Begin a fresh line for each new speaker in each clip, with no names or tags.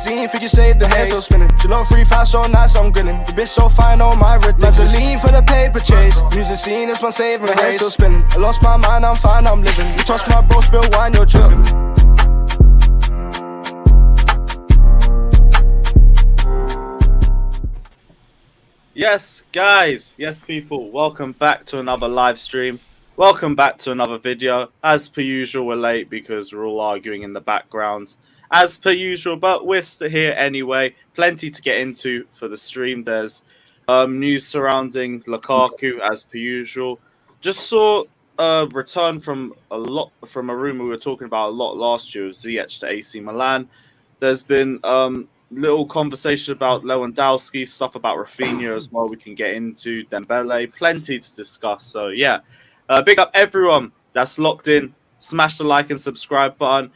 fiend, think you saved the head, so spinning. She love free fast, so nice, I'm grinning. The bitch so fine, oh my ridiculous. Lean for the paper chase. Music scene is my saving grace, so spinning. I lost my mind, I'm fine, I'm living. You trust my bro, spill wine, you're tripping.
Yes, guys, yes, people, welcome back to another live stream. Welcome back to another video. As per usual, we're late because we're all arguing in the background. As per usual, but we're still here anyway. Plenty to get into for the stream. There's news surrounding Lukaku, as per usual. Just saw a return from a rumor we were talking about a lot last year of Ziyech to AC Milan. There's been little conversation about Lewandowski, stuff about Rafinha as well we can get into, Dembele, plenty to discuss. So yeah, big up everyone that's locked in. Smash the like and subscribe button.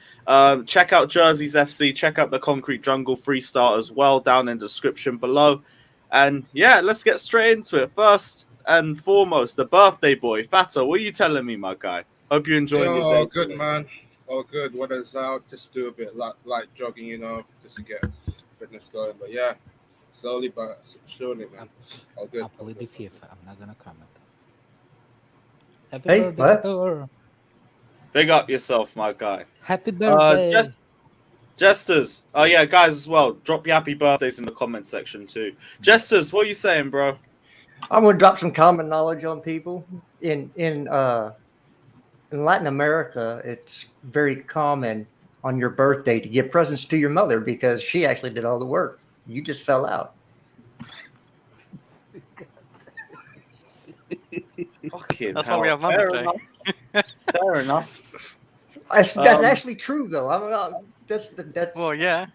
Check out Jerseys FC, check out the Concrete Jungle Freestyle as well down in the description below. And yeah, let's get straight into it. First and foremost, the birthday boy, Fata, what are you telling me, my guy? Hope you're enjoying your day.
Oh, good, man. Oh, good. Weather's out. Just do a bit light jogging, just to get fitness going. But yeah, slowly but surely, man. All good.
I played the FIFA. I'm not gonna comment.
Hey, what?
Big up yourself, my guy.
Happy birthday.
Jesters. Oh yeah, guys as well. Drop your happy birthdays in the comment section too. Jesters, what are you saying, bro?
I'm gonna drop some common knowledge on people. In Latin America, it's very common on your birthday to give presents to your mother because she actually did all the work. You just fell out.
Fucking
That's
hell.
why we have Mother's Day.
Fair enough.
That's actually true, though. That's
Well, yeah.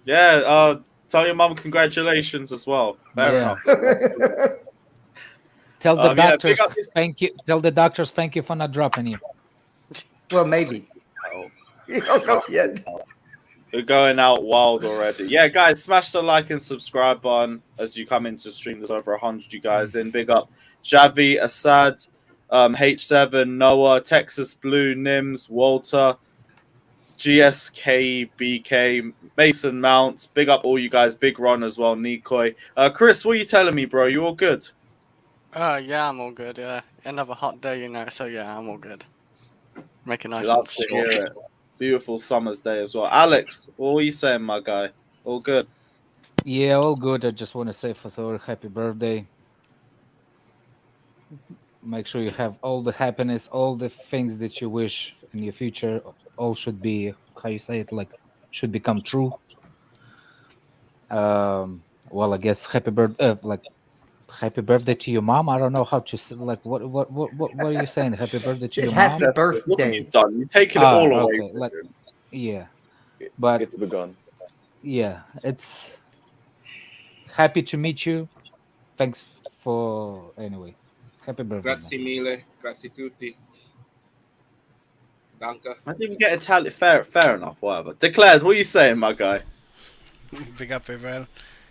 Yeah, tell your mum congratulations as well. Fair enough.
Tell the doctors
big up this-
thank you. Tell the doctors thank you for not dropping you.
Well, maybe.
Oh,
You don't know yet.
we're going out wild already. Yeah, guys, smash the like and subscribe button as you come into stream. There's over 100 you guys in. Big up Javi, Assad, H7, Noah, Texas Blue, Nims, Walter, GSK, BK, Mason Mount. Big up all you guys. Big Ron as well, Nikoi. Chris, what are you telling me, bro? You all good?
Yeah, I'm all good. Yeah, another hot day, So yeah, I'm all good. Make a nice
Love
and
to
short.
hear it. Beautiful summer's day as well. Alex, what are you saying, my guy? All good?
Yeah, all good. I just want to say for Thor, happy birthday. Make sure you have all the happiness, all the things that you wish in your future. All should be, how you say it, like should become true. Well, I guess happy birthday to your mom. I don't know how to say, like what are you saying? Happy birthday to
It's
your
happy
mom.
What have
birthday.
you done? You're taking it all away.
Okay,
from him.
Yeah, but
Get to the gun.
yeah, it's happy to meet you. Thanks for anyway. Happy birthday.
Grazie mille. Grazie tutti. Danke.
I didn't even get Italian. Fair enough, whatever. Declared, what are you saying, my guy?
Big up, everyone.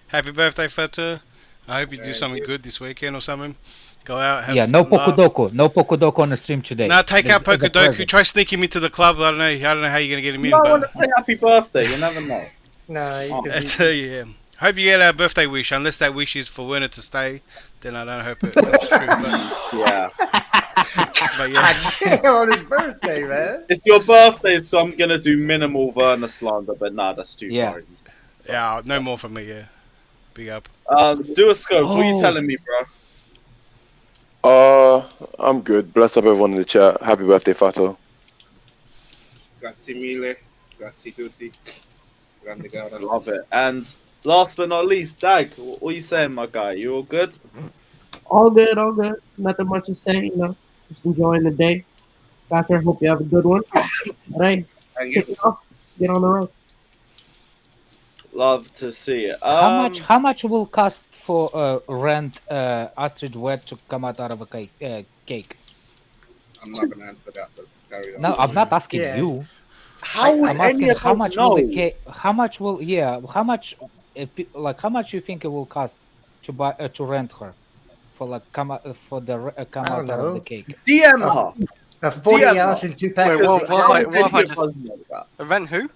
Happy birthday, Feta. I hope you do
Thank
something
you.
good this weekend or something. Go out, have
Yeah, no
laugh.
Pokudoku. No Pokudoku on the stream today.
No, take out
As a
Pokudoku.
present.
Try sneaking me to the club. I don't know how you're gonna get him
You
in,
might want
but
to say happy birthday. You never know.
No, you could
I
be-
tell you, yeah. Hope you get our birthday wish. Unless that wish is for Werner to stay, then I don't hope it comes true.
Yeah.
But yeah,
Damn, on his birthday, man.
It's your birthday, so I'm going to do minimal Werner slander, but nah, that's too
Yeah.
far. So-
yeah, no
so-
more from me. Yeah, big up.
Do a scope. What are you
Oh.
telling me, bro?
I'm good. Bless up everyone in the chat. Happy birthday, Fato.
Grazie mille. Grazie tutti. Grande
I
gara.
love it. And last but not least, Dag, what are you saying, my guy? You all good?
All good, all good. Nothing much to say, Just enjoying the day. Doctor, hope you have a good one. All right,
Thank
kick
you.
it off. Get on the road.
Love to see it.
How much will cost for rent Astrid Wet to come out of a cake?
I'm not gonna answer that, but carry on.
No, I'm not asking
Yeah.
you.
How would
I'm
any
asking
of
how
us
much
know?
will the cake? How much will how much you think it will cost to buy to rent her for like come out for the come
I
out
don't
of
know.
the cake?
DM her.
A 40
DM
ounce
her.
and 2 packs.
Wait,
of
what
Coke.
if I just-
Doesn't know that.
Rent who?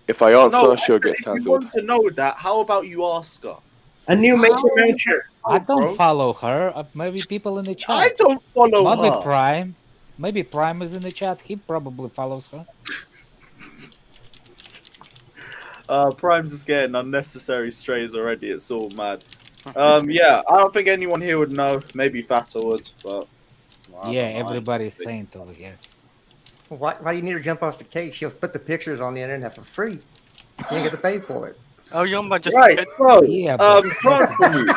If I answer,
No,
she'll
if
get
you
cancelled.
want to know that, how about you ask her?
A new Mason
How-
Mount shirt.
I don't
bro.
follow her. Maybe people in the chat.
I don't follow
Maybe
her.
Prime. Maybe Prime is in the chat. He probably follows her.
Prime's just getting unnecessary strays already. It's all mad. Yeah, I don't think anyone here would know. Maybe Fata would, but well, I
Yeah,
don't know.
everybody's saint over here.
Why do you need to jump off the cake? She'll put the pictures on the internet for free. You ain't get to pay for it.
Oh, you're on by just
Right, so
Yeah, but
transfer news.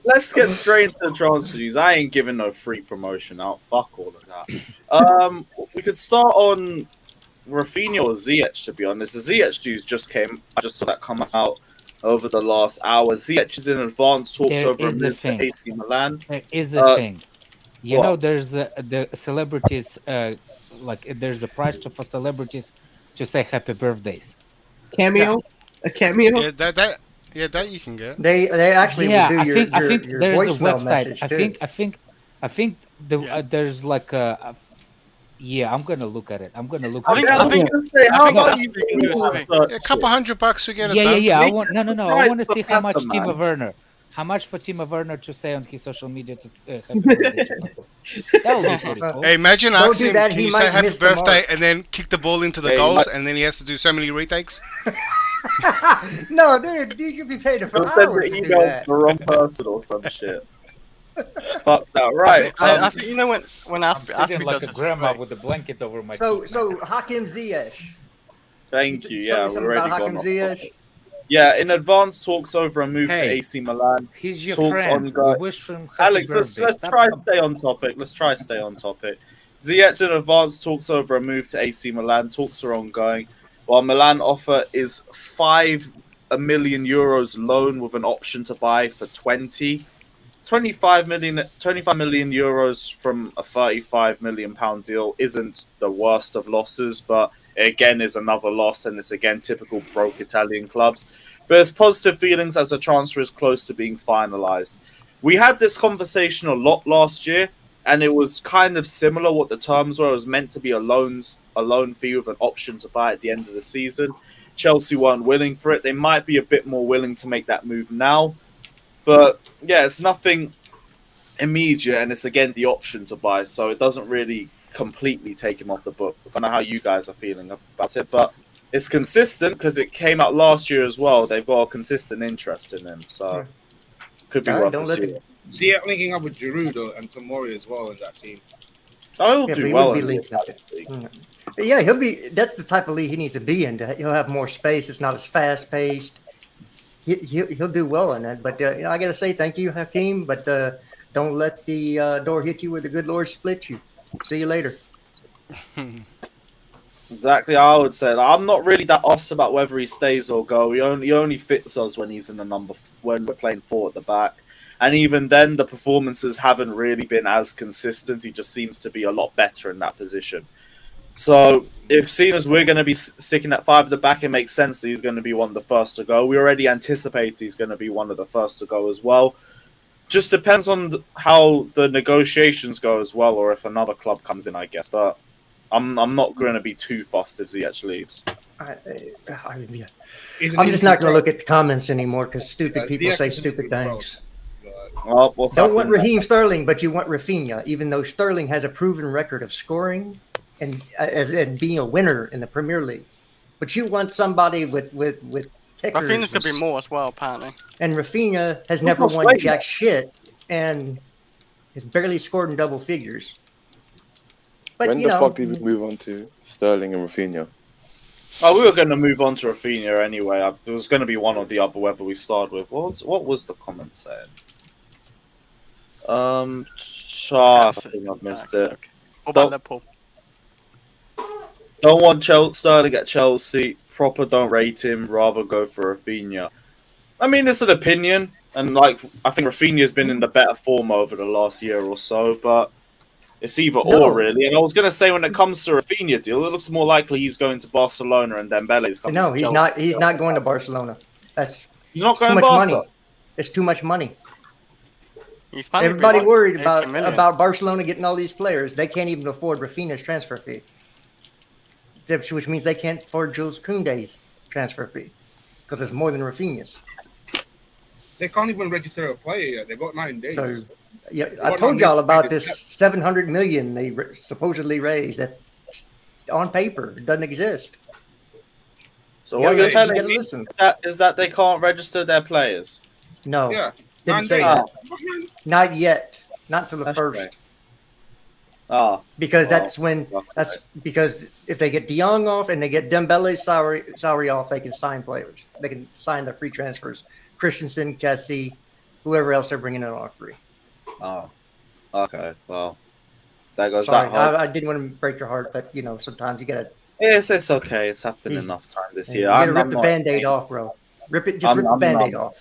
Let's get straight into the transfer news. I ain't giving no free promotion out. Fuck all of that. We could start on Rafinha or Ziyech, to be honest. The Ziyech news just came. I just saw that come out over the last hour. Ziyech is in advanced talks
There
over a
is a
move to
thing.
AC Milan.
there is a thing. You
what?
know, there's the celebrities. Like there's a price for celebrities to say happy birthdays.
Cameo? A cameo?
Yeah, that you can get.
They actually
Yeah,
will do
I think
your
there's a
voicemail
website.
message
I
too.
think
Yeah.
there's like yeah. I'm gonna look at it. I'm gonna look.
I
at
think-
it.
I think-
How
think
about
that's
you?
what you can do as
Yeah, a couple $100 to get it
Yeah,
done.
I want no. I
Price
want to
for
see how much
Fata,
Timo
man.
Werner. How much for Timo Werner to say on his social media to happy birthday to Fata. That would be pretty cool.
Hey, imagine
Don't
asking
do
him,
that,
can
he
you say
might
happy
miss the
birthday
mark.
and then kick the ball into the
Yeah, he
goals
might-
and then he has to do so many retakes?
No, dude, you could be paid for
He'll send
hours
the
to do
email to
that.
the wrong person or some shit. Fuck that, right?
I think you know when
I'm
Aspie
sitting like
does
a
this
grandma
great.
with a blanket over my
So
feet.
so Hakim Ziyech.
Thank you.
Tell me
Yeah,
something
we're already
about
gone
Hakim
off
Ziyech.
topic. Yeah, in advanced talks over a move to
Hey.
AC Milan.
He's your
Talks
friend.
ongoing.
We wish him happy
Alex,
birthday.
let's
Stop-
try
stop-
stay on topic. Let's try stay on topic. Ziyech in advanced talks over a move to AC Milan. Talks are ongoing. While Milan offer is 5 million euros loan with an option to buy for 25 million euros from a 35 million pound deal isn't the worst of losses, but it again is another loss, and it's again typical broke Italian clubs. But there's positive feelings as the transfer is close to being finalised. We had this conversation a lot last year, and it was kind of similar what the terms were. It was meant to be a loan fee with an option to buy at the end of the season. Chelsea weren't willing for it. They might be a bit more willing to make that move now. But yeah, it's nothing immediate, and it's again the option to buy, so it doesn't really completely take him off the book. I don't know how you guys are feeling about it, but it's consistent because it came out last year as well. They've got a consistent interest in him, so could be worth
Don't let
pursuing.
Ziyech linking up with Giroud though, and Tomori as well in that team.
Oh, he'll
Yeah, but
do
he
well
would
in
be
the
linked up.
Italian league.
Yeah, he'll be. That's the type of league he needs to be in. He'll have more space. It's not as fast paced. He'll do well in that. But you know, I gotta say thank you, Hakeem. But don't let the door hit you where the good Lord split you. See you later.
Exactly, I would say that. I'm not really that asked about whether he stays or go. He only fits us when he's in the when we're playing 4 at the back, and even then, the performances haven't really been as consistent. He just seems to be a lot better in that position. So, if seeing as we're going to be sticking at 5 at the back, it makes sense that he's going to be one of the first to go. We already anticipate he's going to be one of the first to go as well. Just depends on how the negotiations go as well, or if another club comes in, I guess. But I'm not going to be too fussed if Ziyech leaves.
I'm just not going to look at the comments anymore because stupid people say stupid things.
Well, what's
Don't want
happening
Raheem Sterling, but you want Rafinha, even though Sterling has a proven record of scoring and being a winner in the Premier League. But you want somebody with kickers.
Rafinha's gonna be more as well, apparently.
And Rafinha has
Who's
never
not
won
playing
jack
that?
shit and has barely scored in double figures. But
When
you
the
know,
fuck did we move on to Sterling and Rafinha?
Oh, we were going to move on to Rafinha anyway. There was going to be one or the other, whether we start with. What was the comment saying? I think I've missed it.
What
Don't-
about Liverpool?
Don't want Sterling at Chelsea. Proper don't rate him. Rather go for Rafinha. I mean, it's an opinion, and like I think Rafinha's been in the better form over the last year or so, but it's either or really. And I was going to say when it comes to Rafinha deal, it looks more likely he's going to Barcelona and Dembele's coming.
no,
to
he's
Chelsea.
not. He's not going to Barcelona.
He's not
too
going to
much
Barca.
money. It's too much money.
He's planning to be
Everybody
like
worried
80
about
million.
Barcelona getting all these players. They can't even afford Rafinha's transfer fee. which means they can't afford Jules Koundé's transfer fee because it's more than Rafinha's.
They can't even register a player yet. They got 9 days.
So, yeah, I
What
told
on
y'all
this
about
package?
this 700 million they supposedly raised that on paper doesn't exist.
So what you're
You
telling
gotta
me
listen.
is that they can't register their players?
No,
Yeah,
didn't
9
say
days.
that. Not yet. Not till the
That's
first.
right. Ah,
Because
well,
that's when
okay.
that's because if they get De Jong off and they get Dembele's salary off, they can sign players. They can sign their free transfers. Christensen, Kessie, whoever else they're bringing in on free.
Oh, okay. Well, that goes
Sorry,
that hard.
I didn't want to break your heart, but sometimes you gotta
It's okay. It's happened
You-
enough time this
you
year.
gotta rip
I'm
the
not
Band-Aid
ashamed.
off, bro. Rip the
I'm
Band-Aid
numb.
off.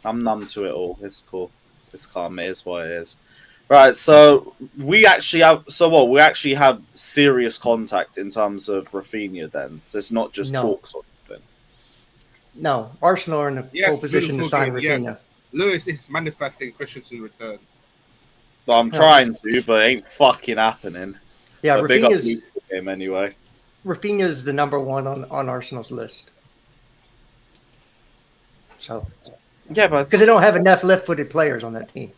I'm numb to it all. It's cool. It's calm. It is what it is. Right. So we actually have. So what? We actually have serious contact in terms of Rafinha. Then, so it's not just
No.
talks or anything.
No, Arsenal are in a
Yes,
pole position to
beautiful
sign
game,
Rafinha.
yes. Lewis is manifesting Christensen's return.
So I'm trying to, but it ain't fucking happening.
Yeah,
But big up
Rafinha's
Luke's game anyway.
Rafinha's the number one on Arsenal's list. So
Yeah, but
because they don't have enough left-footed players on that team,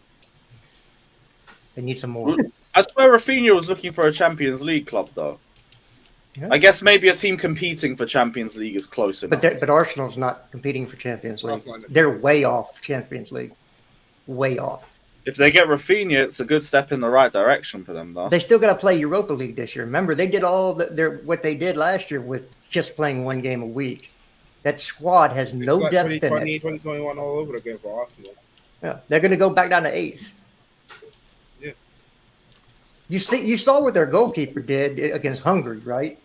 they need some more.
I swear Rafinha was looking for a Champions League club, though.
Yeah.
I guess maybe a team competing for Champions League is close enough.
But Arsenal's not competing for Champions League.
Arsenal in the
They're
Champions
way off Champions League. Way off.
If they get Rafinha, it's a good step in the right direction for them, though.
They still got to play Europa League this year. Remember, they did all what they did last year with just playing one game a week. That squad has no
It's like
depth in
2020,
it.
2021 all over again for Arsenal.
Yeah, they're going to go back down to 8th.
Yeah.
You saw what their goalkeeper did against Hungary, right?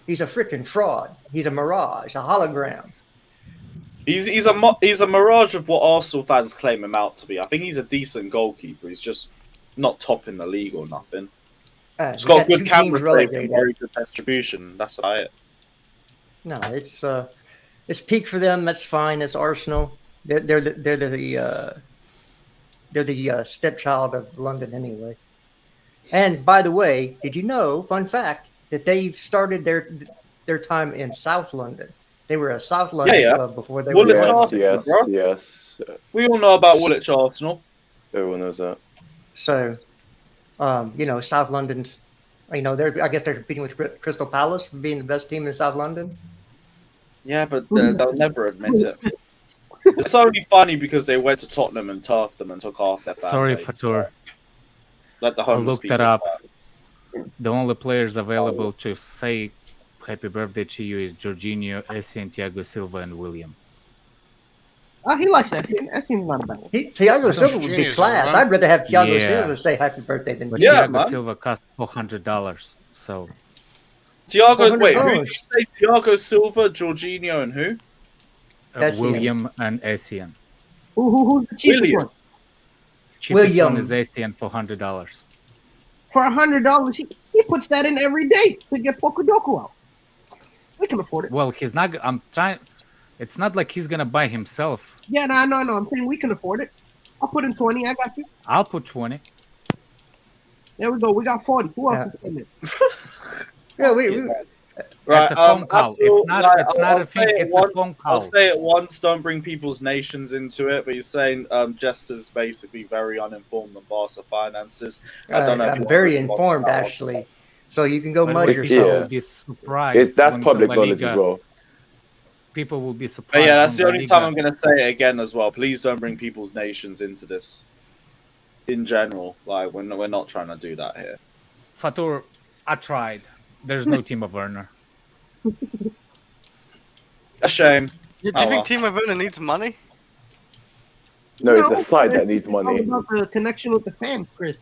He's a freaking fraud. He's a mirage, a hologram.
He's a mirage of what Arsenal fans claim him out to be. I think he's a decent goalkeeper. He's just not top in the league or nothing. He's
We
got
two
good camera
teams
saves and
relegated.
very good distribution. That's about it.
No, it's peak for them. That's fine. That's Arsenal. They're the stepchild of London anyway. And by the way, did you know? Fun fact that they started their time in South London. They were a South London club before they
Woolwich
were.
Arsenal, bro.
yes.
We all know about Woolwich Arsenal.
Everyone knows that.
So, South London's. I guess they're competing with Crystal Palace for being the best team in South London.
Yeah, but they'll never admit it. It's only funny because they went to Tottenham and turfed them and took half their fan
Sorry,
base.
Fatur.
Let the
I
homeless
looked
people
that up.
back.
The only players available to say happy birthday to you is Jorginho, Essien, Thiago Silva, and William.
He likes Essien. Essien's not a bad one.
Thiago Silva would be
Genius,
class.
man.
I'd rather have Thiago
Yeah.
Silva say happy birthday than
But
Yeah,
Thiago
man.
Silva cost $400. So
Thiago, wait, who
$400.
did you say? Thiago Silva, Jorginho, and who?
Essien.
William and Essien.
Who's the cheapest
William.
one?
Cheapest
William.
one is Essien for $100.
For $100, he puts that in every day to get Pokudoku out. We can afford it.
Well, he's not. I'm trying. It's not like he's gonna buy himself.
Yeah, no. I'm saying we can afford it. I'll put in 20. I got you.
I'll put 20.
There we go. We got 40. Who else
Yeah.
is in it?
Yeah,
It's a phone call.
Abdul,
It's not.
like,
It's not
I'll
a thing.
say it
It's a
once-
phone
I'll
call.
say it once, don't bring people's nations into it, but he's saying Jester's basically very uninformed on Barca finances. I don't know if
I'm
you
very
want to respond
informed,
to that one.
actually. So you can go
But
mud
people
yourself.
will be surprised.
It's that's
when the
public
La
knowledge
Liga-
as well.
People will be
But
surprised.
yeah, that's
when
the
La
only
Liga-
time I'm going to say it again as well. Please don't bring people's nations into this. In general, like we're not trying to do that here.
Fatur, I tried. There's no team of Werner.
A shame.
Do you
Oh,
think Timo Werner needs money?
No, it's a side that needs
It's all
money.
about the connection with the fans, Chris.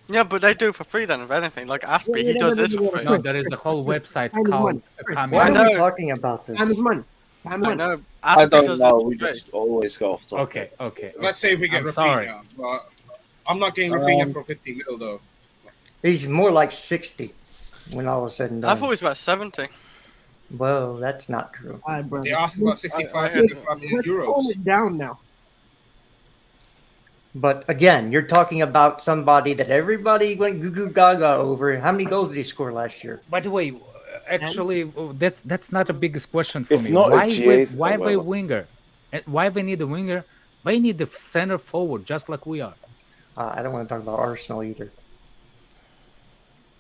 Yeah, but they do it for free then, if anything. Like Aspie, he does this for free.
No, there is a whole website
Time is
called
money.
Kami.
Why
I
are we
know.
talking about this?
Time is money. Time is
I
money.
know.
I
Aspie
don't
does
know.
this
We
for free.
just always go off topic.
Okay.
Let's say if we get
I'm
Rafinha.
sorry.
But I'm not getting Rafinha for 50 mil though.
He's more like 60 when all is said and
I
done.
thought he was about 70.
Well, that's not true.
All right, bro.
They asked about 65,
I-
75 million
Let's tone
euros.
it down now.
But again, you're talking about somebody that everybody went goo goo gaga over. How many goals did he score last year?
By the way, actually, that's not the biggest question for
It's
me.
not a
Why
GA
why
thing,
they
whatever.
winger? And why they need a winger? They need the center forward, just like we are.
I don't want to talk about Arsenal either.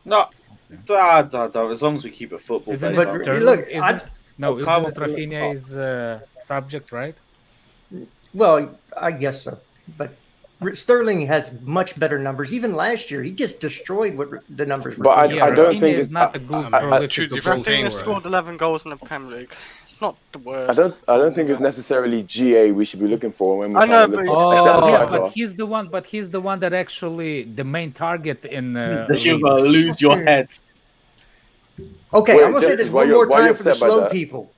No, as long as we keep it football
Isn't
based.
it
But
Sterling?
look,
isn't, no,
Oh,
isn't
Carlos-
it Rafinha's subject, right?
Well, I guess so. But Sterling has much better numbers. Even last year, he just destroyed what the numbers were.
But
for.
Yeah,
I don't
Rafinha
think
is
it's
not a good
two
prolific
different
goal
Rafinha
things.
scorer.
scored 11 goals in the Premier League. It's not the worst.
I don't think it's necessarily GA we should be looking for when we're
I know,
trying to
but
look
it's-
for
Oh.
a
Yeah,
striker.
but he's the one. But he's the one that actually the main target in.
You're
Leeds.
gonna lose your head.
Okay,
Wait,
I'm gonna say
just
this
why
one
you're-
more
why you're
time for the
upset by
slow
that?
people.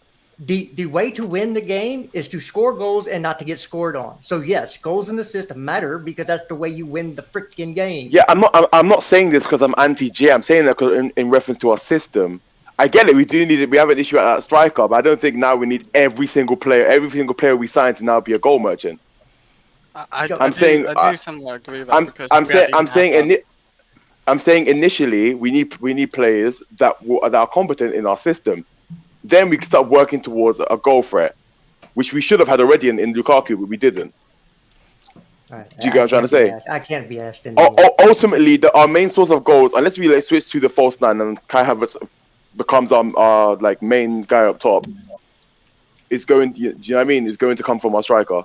The way to win the game is to score goals and not to get scored on. So yes, goals in the system matter because that's the way you win the freaking game.
Yeah, I'm not saying this because I'm anti-GA. I'm saying that 'cause in reference to our system. I get it. We do need it. We have an issue at that striker, but I don't think now we need every single player we sign to now be a goal merchant.
I
I'm saying,
do somewhat agree with that because we had
I'm
Eden
saying
Hazard.
I'm saying initially we need players that are competent in our system. Then we can start working towards a goal threat, which we should have had already in Lukaku, but we didn't.
Right,
Do you get what I'm trying to say?
I can't be asked anymore.
Ultimately, our main source of goals, unless we switch to the false nine and Kai Havertz becomes our like main guy up top, is going. Do you know what I mean? Is going to come from our striker.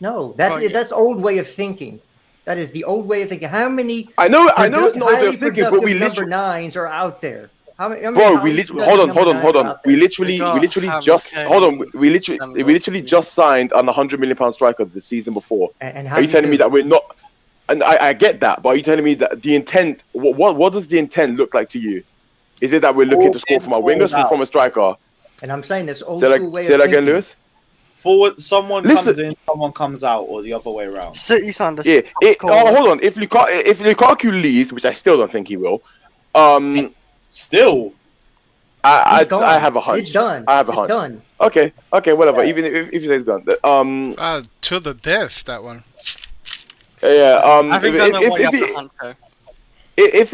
No,
Oh, yeah.
that's old way of thinking. That is the old way of thinking. How many?
I know it's not
highly
they're thinking, but we
productive number
literally,
nines are out there. How many?
bro, we literally hold on. We literally
We got
just
Harry
hold on.
Kane,
We literally just signed on a £100 million striker the season before.
And how
Are you
do
telling me
do
that we're not? And I get that, but are you telling me that the intent? What does the intent look like to you? Is it that we're looking to score from our wingers or from a striker?
And I'm saying this old
Say
school way
that
of
again,
thinking.
Lewis.
Forward, someone
Listen.
comes in, someone comes out, or the other way around.
City signed a
Yeah.
top
Hold on. If Lukaku leaves, which I still don't think he will,
Still,
I
gone.
have a hunch.
It's done.
I have a
It's
hunch.
done.
Okay, whatever.
Yeah.
Even if you say it's done.
To the death, that one.
Yeah.
I think I know why you have the hunt though.
If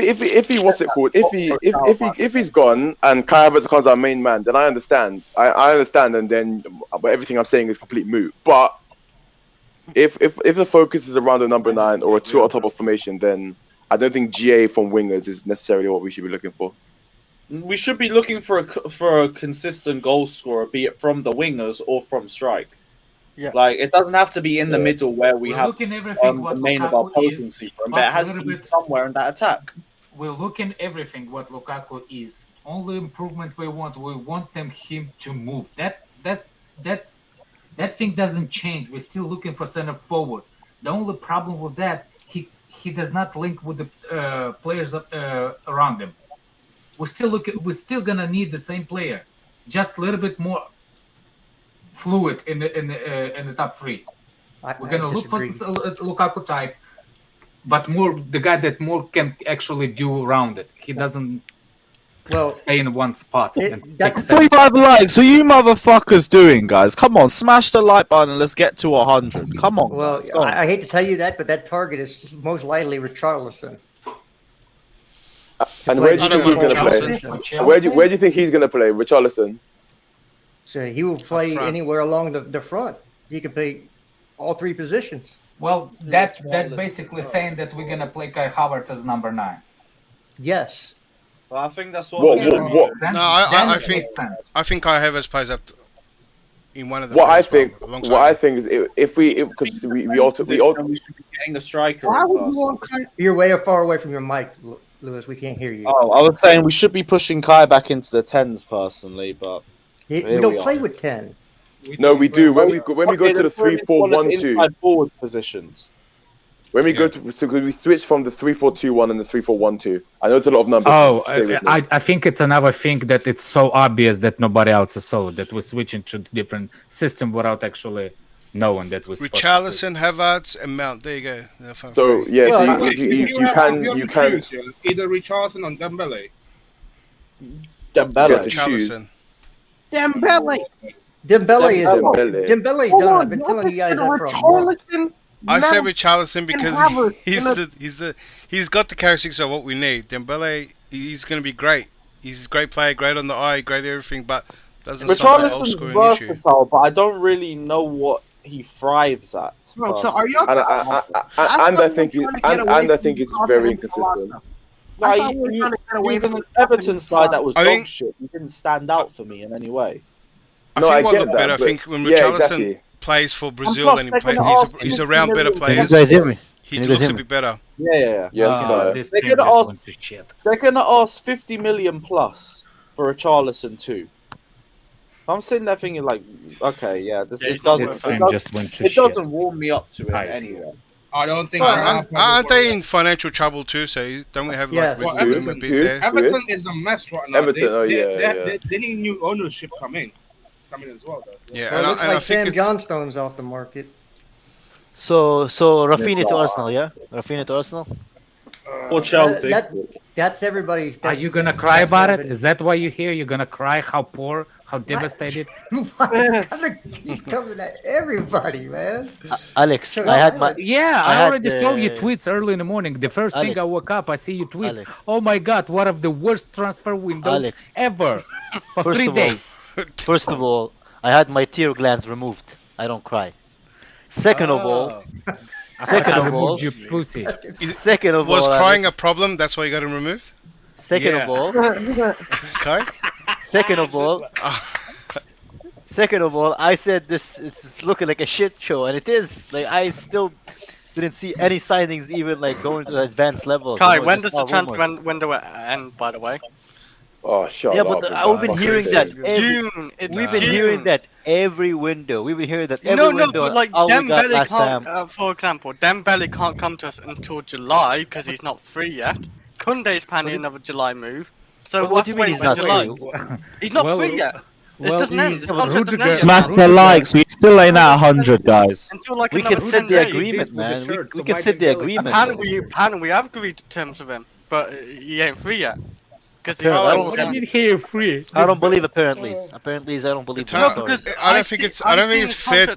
he what's it called? If he's gone and Kai Havertz becomes our main man, then I understand. I understand, and then but everything I'm saying is complete moot. But if the focus is around the number 9 or a 2 on top of formation, then I don't think GA from wingers is necessarily what we should be looking for.
we should be looking for a consistent goal scorer, be it from the wingers or from strike.
Yeah.
Like it doesn't have to be in the middle where we
We're
have
looking everything what
the main of our
Lukaku is,
potency from,
but
but it has
a
to
little
be
bit-
somewhere in that attack.
We're looking everything what Lukaku is. Only improvement we want him to move. That thing doesn't change. We're still looking for center forward. The only problem with that, he does not link with the players around him. We're still gonna need the same player, just a little bit more fluid in the top 3. We're gonna look for Lukaku type, but more the guy that more can actually do around it. He doesn't stay in one spot. And take
35 likes. What are you motherfuckers doing, guys? Come on, smash the like button and let's get to 100. Come on,
Well,
guys. Go on.
I hate to tell you that, but that target is most likely Richarlison.
And where do you
I don't
think he's
know
gonna
Richarlison.
play? Where do you think he's gonna play? Richarlison.
So he will play
front.
anywhere along the front. He can play all 3 positions.
Well, that basically saying that we're gonna play Kai Havertz as number 9.
Yes.
Well, I think that's what.
What-
we're gonna
what-
do.
Then,
No, I
it
think-
makes sense.
I think Kai Havertz plays up in one of the.
What I
players,
think,
alongside
what I
him.
think is if because we all
We should be getting a striker.
Why
in
would you
person.
want Kai?
You're way far away from your mic, Lewis. We can't hear you.
Oh, I was saying we should be pushing Kai back into the 10s personally, but
we
here
don't
we
play
are.
with 10.
No, we do. When we go
Okay,
to the
then turn into one of the
3-4-1-2.
inside forward positions.
When we go to, so we switch from the 3-4-2-1 and the 3-4-1-2. I know it's a lot of numbers.
Oh,
Stay with me.
I think it's another thing that it's so obvious that nobody else saw that we're switching to different system without actually knowing that we're supposed to switch.
Richarlison, Havertz, and Mount. There you go. They're front
So
three.
yeah,
Well,
so
If
you
have
can
to choose, yeah, either Richarlison or Dembele.
Dembele.
Yeah. choose.
Richarlison.
Dembele.
Dembele
Dembele.
Dembele's
Hold
done.
on,
I've been
y'all
telling you guys
consider
that for a month.
Richarlison,
I say
Mount,
Richarlison because
Havertz
he's
in a-
he's got the characteristics of what we need. Dembele, he's going to be great He's a great player, great on the eye, great at everything, but doesn't solve the goal
Richarlison's
scoring issue.
versatile, but I don't really know what he thrives at.
Bro, so are you?
And I think it's very inconsistent.
Like, even an Everton side that was dog shit, he didn't stand out for me in any way.
I
No,
think
I
what
get
looked
that,
better, I
but-
think when
yeah,
Richarlison
exactly.
plays for Brazil,
plus
then he
they're
plays,
gonna ask
he's
50
around better
million.
Can you
players.
guys hear me?
He
Can you guys
looks
hear
a
me?
bit better.
Yeah.
Yes, no.
This
They're
team
gonna
just
ask-
went to shit.
They're gonna ask 50 million plus for Richarlison too. I'm sitting there thinking like, okay, yeah,
Yeah,
it
he's not
doesn't.
This
worth
It,
team
does,
just went to
it
shit.
doesn't warm me up to it
I see.
anyway.
I don't think.
Aren't they in financial trouble too? So don't we have
Yeah.
like
Well,
wiggle room a
Everton-
bit
Who?
there?
Everton is a mess right now.
Everton,
They need new ownership coming as well. Though.
Yeah,
Well, it looks
and I
like
think
Sam
it's
Johnstone's off the market.
So Rafinha to Arsenal, yeah? Rafinha to Arsenal?
Or Chelsea.
That's everybody's.
Are you gonna cry about it? Is that why you're here? You're gonna cry how poor, how devastated?
He's coming at everybody, man.
Alex,
So-
I had my
Yeah,
I
I,
had
already saw your
the-
tweets early in the morning. The first thing
Alex.
I woke up, I see your tweets.
Alex.
Oh my God, one of the worst transfer windows
Alex.
ever for
First
3
of all-
days.
First of all, I had my tear glands removed. I don't cry. Second of all,
Oh.
second
I
of all,
removed your pussy.
second of
was
all,
crying a
Alex,
problem. That's why you got him removed.
second
Yeah.
of all,
Okay.
second of all, second of all, I said it's looking like a shit show, and it is. Like I still didn't see any signings even like going to the advanced level.
Kai, when does the transfer window end, by the way?
Oh, shut
Yeah,
up.
but I've been hearing that.
June. It's
We've been
June.
hearing that every window. We've been hearing that every
No,
window.
but like
all we got
Dembele
last
can't,
time.
for example, Dembele can't come to us until July because he's not free yet. Kunde's planning another July move. So
What do you mean he's not
July?
free?
He's not
Well,
free yet. It
well,
doesn't end.
he's-
His contract doesn't
Rudiger-
end yet.
Smack
the likes. We still ain't at 100, guys.
Until like
We
another
can
10
set the
days.
agreement,
This with the
man.
shirt,
We
so
can
why
set the
Dembele-
agreement.
Apparently we have agreed to terms with him, but he ain't free yet. Because
Okay, I don't-
What do you mean here free?
I don't believe apparently. Apparently, I don't believe.
No,
the
because
story.
I don't think it's fair.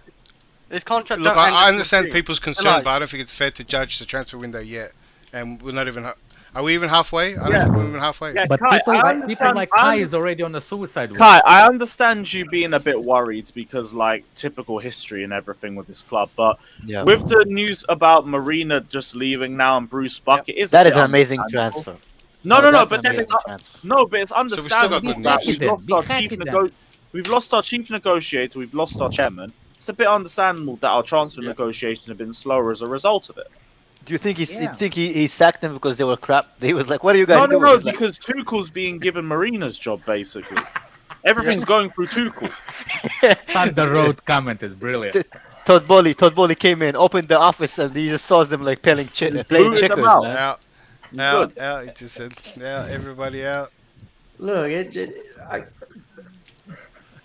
His contract.
Look,
don't end
I
until
understand
June.
people's concern,
Like-
but I don't think it's fair to judge the transfer window yet. And we're not even. Are we even halfway? I don't think we're even halfway.
Yeah,
But
Kai,
people,
I
people
understand-
like
I
Kai
under-
is already on the suicide watch.
Kai, I understand you being a bit worried because, like, typical history and everything with this club. But
Yeah,
with the news about Marina just leaving now and Bruce Buck, it is a
that
bit
is an amazing
understandable.
transfer.
No,
that's
but
an
then
amazing
it's
transfer.
no, but it's
still got
understandable
good
that
news.
we've lost
Be
our
happy
chief
then.
we've lost our chief negotiator, we've lost our chairman. It's a bit understandable that our transfer
Yeah.
negotiations have been slower as a result of it.
Do you think
Yeah.
he sacked them because they were crap? He was like, "What are you guys
No,
doing?"
no,
He's like,
because Tuchel's being given Marina's job basically. Everything's going through Tuchel.
Cut the road comment is brilliant.
Todd Bowley came in, opened the office, and he just saw them like playing
Booted
checkers,
them out.
man.
Out,
Good.
out. It just said, out. Everybody out.
Look,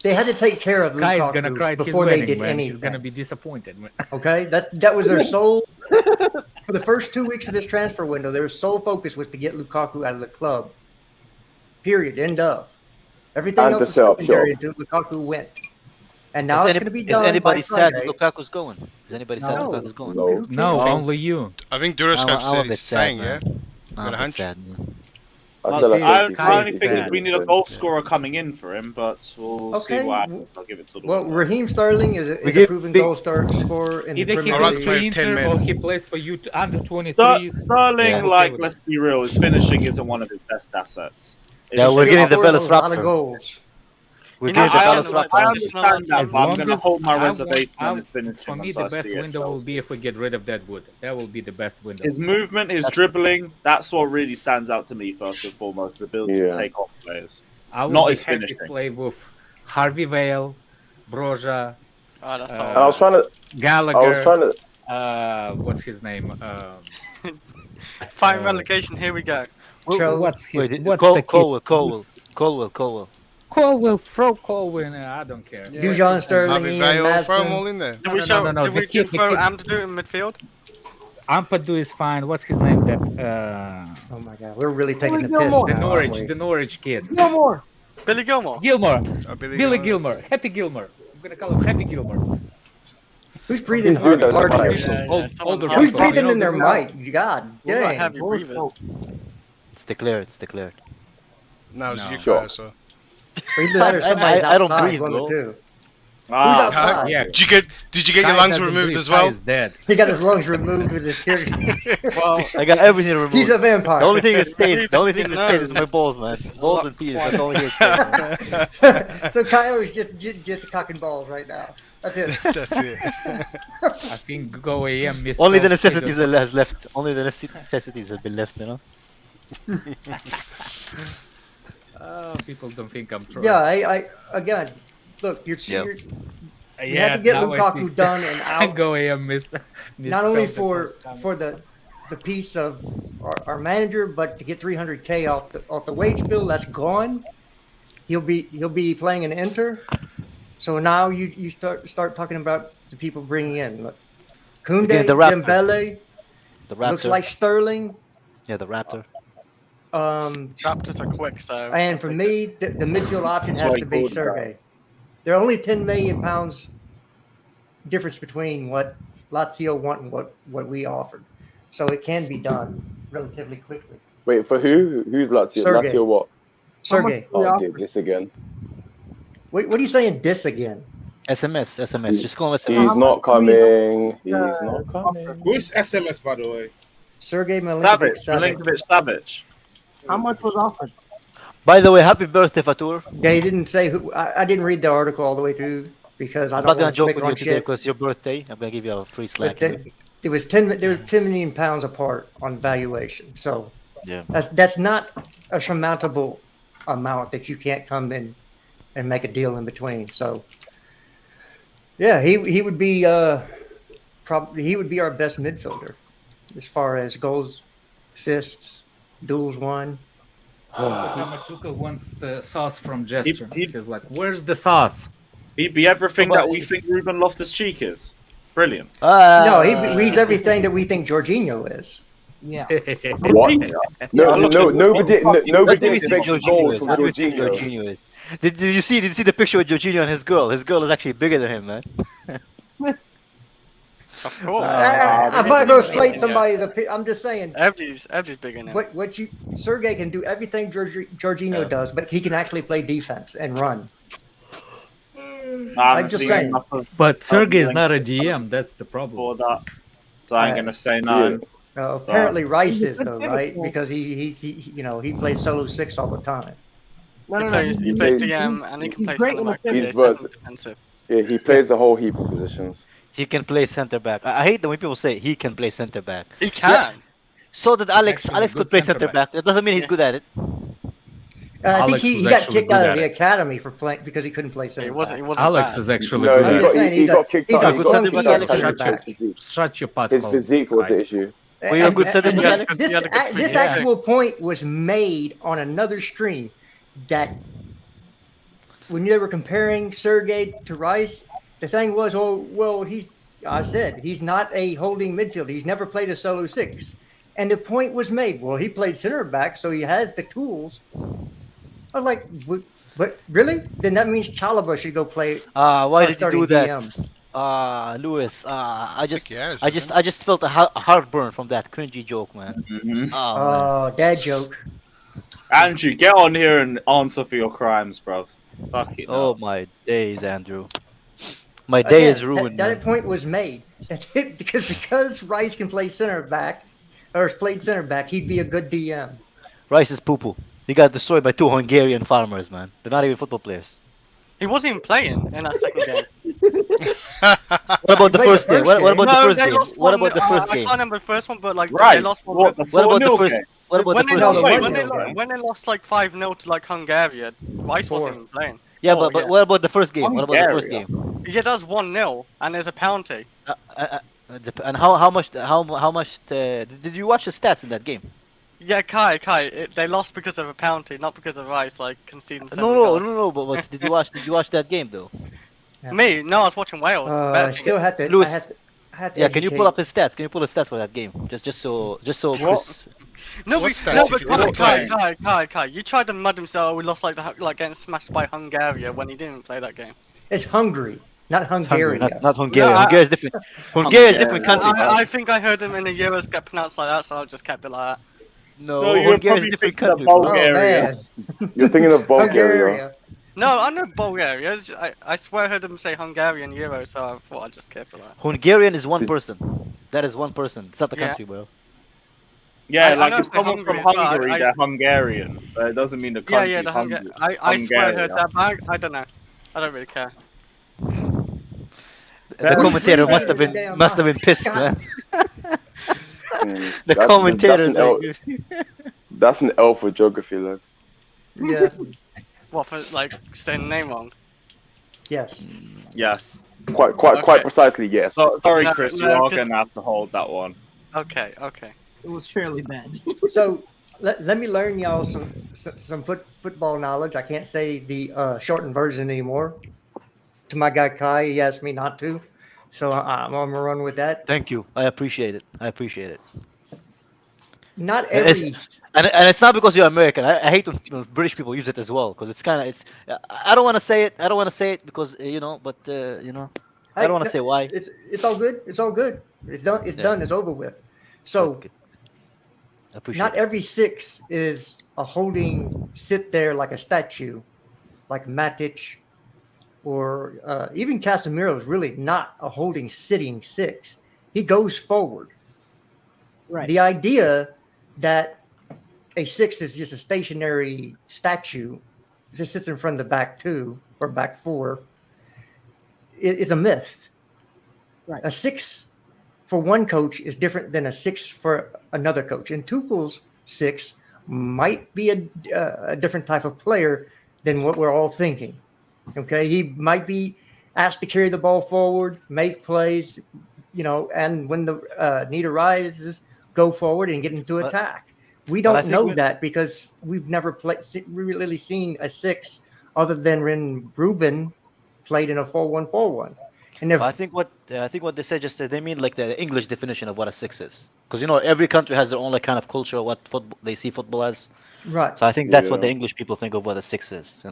they had to take care of
Kai is
Lukaku
gonna cry at his
before they
wedding,
did
man.
anything.
He's gonna be disappointed. Man.
Okay, that was their sole. For the first 2 weeks of this transfer window, their sole focus was to get Lukaku out of the club. Period. End of. Everything
And
else
to
is
sell,
secondary until Lukaku went. And now it's going to be done.
Is anybody
by
sad that
Friday.
Lukaku's going? Is anybody sad
No.
Lukaku's going?
No.
No,
Okay.
only you.
I think
I'm
Durascope
a
said
bit
he's
sad,
saying,
man.
yeah?
I'm
Got a
a bit
hunch?
sad. Man.
I
See,
said
I
Kai
only
is
think
bad.
we need a goal scorer coming in for him, but we'll see
Okay,
what happens. I'll give it to the
Well,
window.
Raheem Sterling is
We
a
give
proven
big-
goal scorer in the
Either he
Premier
I'd rather
goes
play
League.
to
with 10
Inter or
men.
he plays for you under 23s.
Sterling,
Yeah.
like,
Okay.
let's be real, his finishing isn't one of his best assets. It's
Yeah, we're
just-
getting the
Scored a
Bellis
lot of
Raptor.
goals.
We're
You know,
getting the
I
Bellis
understand-
I
Raptor.
understand that,
As
but I'm
long
going to
as
hold my
I want-
reservation
I-
on his finishing
For me,
until
the
I
best
see it.
window will
Chelsea.
be if we get rid of Deadwood. That will be the best window.
His movement, his dribbling, that's what really stands out to me first and foremost, his ability to
Yeah.
take off players.
I will
not
be
his
happy to
finishing.
play with Harvey Vale, Broja,
Oh, that's
Uh,
all
And I was trying to.
Gallagher. What's his name?
Fighting relegation, here we go.
What's his?
Wait,
What's the kid?
Colwell.
Colwell, throw Colwell in. I don't care.
Yeah.
Dujon, Sterling,
Harvey
Ian
Vale, throw them
Madsen.
all in there.
Did we
no,
show?
no, no,
Did
the
we
kid-
just
the
throw
kid-
Ampadu in midfield?
Ampadu is fine. What's his name? That
Oh my God, we're really taking the
Gilmore.
piss.
The
the
now, aren't we?
Norwich kid.
No more.
Billy Gilmore.
Gilmore,
Billy
Billy
Gilmore.
Gilmore, Happy Gilmore. I'm gonna call him Happy Gilmore.
Who's breathing
Who's
hard?
doing that?
harder?
Yeah,
Old-
someone
older
hard.
Who's
people.
breathing
You
in their
know,
mic? God
What about
dang.
heavy breathers?
It's declared. It's declared.
No, it's
No.
you
Sure.
guys. So.
Either that or somebody's
I don't
outside,
breathe,
one of
bro.
the two.
Ah,
outside?
Yeah.
Did you get your
Kai
lungs
doesn't
removed
breathe.
as
Kai
well?
is dead.
He got his lungs removed with his tear.
Well,
I got everything removed.
He's a vampire.
The only thing that stayed,
No.
is my balls, man.
It's a
Balls
lot
and penis.
quiet.
That's all he has.
So Kyle is just cock and balls right now. That's it.
That's it.
I think Go AM missed.
Only the
out.
necessities has left. Only the necessities have been left, you know.
People don't think I'm true.
Yeah, I again, look, you're
Yeah.
you have to get
now I
Lukaku
see.
done and out.
Go AM missed.
Not only
missed the
for
first
the piece of our manager, but to get 300K off the wage bill, that's gone. He'll be playing an Inter. So now you start talking about the people bringing in. Look, Koundé,
Again, the Raptor.
Dembele,
The Raptor.
looks like Sterling.
Yeah, the Raptor.
Raptors are quick, so.
And for me, the midfield option
That's
has
why
to
he
be
called it that.
Sergey. There are only 10 million pounds difference between what Lazio want and what we offered. So it can be done relatively quickly.
Wait, for who? Who's Lazio?
Sergey.
Lazio what?
Sergey,
Oh,
Yeah.
okay, this again.
what are you saying? This again?
SMS. Just call him
He's
SMS.
not coming. He's not coming.
Who is SMS, by the way?
Sergey
Savic,
Milinkovic-Savic.
Milinkovic Savic.
How much was offered?
By the way, happy birthday, Fatur.
They didn't say who. I didn't read the article all the way through because I
I'm
don't
not gonna
want to
joke
click
with you
on
today
shit.
because your birthday. I'm gonna give you a free slack.
But it was 10. There was 10 million pounds apart on valuation. So
Yeah.
that's not a surmountable amount that you can't come in and make a deal in between. So yeah, he would be probably he would be our best midfielder as far as goals, assists, duels won.
Tamachuka wants the sauce from Gesture.
He-
He's like, "Where's the sauce?"
He'd be everything
But-
that we think Ruben Loftus-Cheek is. Brilliant.
No, he's everything that we think Jorginho is.
Yeah.
What? No, nobody
What do you think
expects
Jorginho
goals
is?
from
What do you think
Jorginho.
Jorginho is? Did you see the picture of Jorginho and his girl? His girl is actually bigger than him, man.
Of course.
I'm not gonna slate somebody's opinion. I'm just saying.
Everybody's big in him.
What you Sergey can do everything Jorginho
Yeah.
does, but he can actually play defense and run.
I haven't
just
seen
saying.
enough of
But Sergey is
Milinkovic
not a DM. That's the problem.
for that, so I ain't gonna say nothing.
Apparently Rice is though, right? Because he he plays solo 6 all the time.
No,
He
no, no.
plays
he-
DM and he can
he's
play
great
center
in the
back.
defense.
He's
He's
defensive.
Yeah, he plays a whole heap of positions.
He can play center back. I hate the way people say he can play center back.
He can.
So that Alex
actually a
could
good
play
center
center back. That doesn't mean he's good at it.
I think
Alex
he
was
got
actually
kicked
good
out
at
of the
it.
academy for playing because he couldn't play
He
center
wasn't. He
back.
wasn't
Alex
bad.
is actually
No,
good.
I'm
he
at
just
got,
saying
he
he's
got
a-
kicked
he's
out.
a
He
good
got
center
kicked
back,
out
Alex
because
is
of
back.
his physique.
Shut your
His
pothole.
physique was the
Kai.
issue.
We are good center
He
back.
had-
Alex.
This
he had a good
this
physique.
actual point was made on another stream that when they were comparing Sergey to Rice, the thing was, I said he's not a holding midfielder. He's never played a solo 6. And the point was made. Well, he played center back, so he has the tools. I was like, but really? Then that means Chalaba should go play.
Why did you
starting
do that?
DM.
Lewis. I just
Yes,
I just felt a heartburn from that cringy joke, man.
Mhm.
Oh, man.
Oh, dad joke.
Andrew, get on here and answer for your crimes, bruv. Fuck it.
Oh my days, Andrew. My day
Again,
is ruined.
That
man.
point was made because Rice can play center back or played center back, he'd be a good DM.
Rice is poo poo. He got destroyed by 2 Hungarian farmers, man. They're not even football players.
He wasn't even playing in that second game.
What about the
played
first
the
game?
first
What about the
No,
first
they
game?
lost
What
one-
about the first
I
game?
can't remember the first one, but like
Right.
they lost one.
What, the
What about the
4-0
first?
game?
What about
when
the
they
first
lost,
game?
one
when,
nil
they, when they lost like 5-0 to like Hungary, Rice wasn't even playing.
Yeah,
Oh,
but
yeah.
what about the first game? What about the first
Hungary.
game?
Yeah, that's 1-0, and there's a penalty.
And how much did you watch the stats in that game?
Yeah, Kai, they lost because of a penalty, not because of Rice like conceding. seven
No,
goals.
but did you watch that game though?
Me? No, I was watching Wales.
I
Better
still had to.
Lewis.
I had to
Yeah, can you
educate-
pull up his stats? Can you pull the stats for that game? Just so Chris.
No,
What
but,
stats
no,
if
but
you want
Kai, you tried to mud himself. We lost like getting smashed by Hungary when he didn't play that game.
It's Hungary, not
It's
Hungary.
Hungary, not Hungary.
No,
Hungary is different. Hungary is different country.
I think I heard him in the Euros get pronounced like that, so I just kept it like that.
No,
you're
Hungary is
probably
a different
thinking of
country, bro.
Oh
Bulgaria.
man,
You're thinking of Bulgaria.
Bulgaria.
No, I know Bulgaria. I swear I heard them say Hungarian Euro, so I thought I'd just care for that.
Hungarian is one person. That is one person. It's not the
Yeah.
country, bro.
Yeah,
I
like
know
if
it's the
someone's from
Hungary as well.
Hungary, they're Hungarian. But it doesn't mean the
Yeah,
country's
yeah, the
Hungary.
I swear I heard that, but I don't know. I don't really care.
The
Fair
commentator
enough.
must have been pissed,
God.
man.
Mm,
The
that's-
commentators
that's an
like,
That's an L for geography, lads.
Yeah.
What for, like, saying the name wrong?
Yes.
Yes.
Quite precisely, yes.
So, sorry,
No,
Chris,
no,
you are
just-
going to have to hold that one.
Okay.
It was fairly bad.
So let me learn y'all some football knowledge. I can't say the shortened version anymore. To my guy Kai, he asked me not to, so I'm gonna run with that.
thank you. I appreciate it.
Not
And
every
And it's not because you're American. I hate when British people use it as well because it's kind of it's. I don't want to say it because but I don't want to say why.
It's all good. It's all good. It's done. It's
Yeah.
done. It's over with. So
Okay. I appreciate
not
it.
every six is a holding sit there like a statue, like Matic, or even Casemiro is really not a holding sitting six. He goes forward.
Right.
The idea that a six is just a stationary statue, just sits in front of the back two or back four, is a myth.
Right.
A six for one coach is different than a six for another coach. And Tuchel's six might be a different type of player than what we're all thinking. Okay, he might be asked to carry the ball forward, make plays, and when the need arises, go forward and get into
But-
attack. We
but I
don't
think
know
we-
that because we've never really seen a six other than when Ruben played in a 4-1-4-1. And if
I think what they said just they mean like the English definition of what a six is because every country has their own like kind of culture what football they see football as.
right,
So I think that's what
Yeah.
the English people think of what a six is.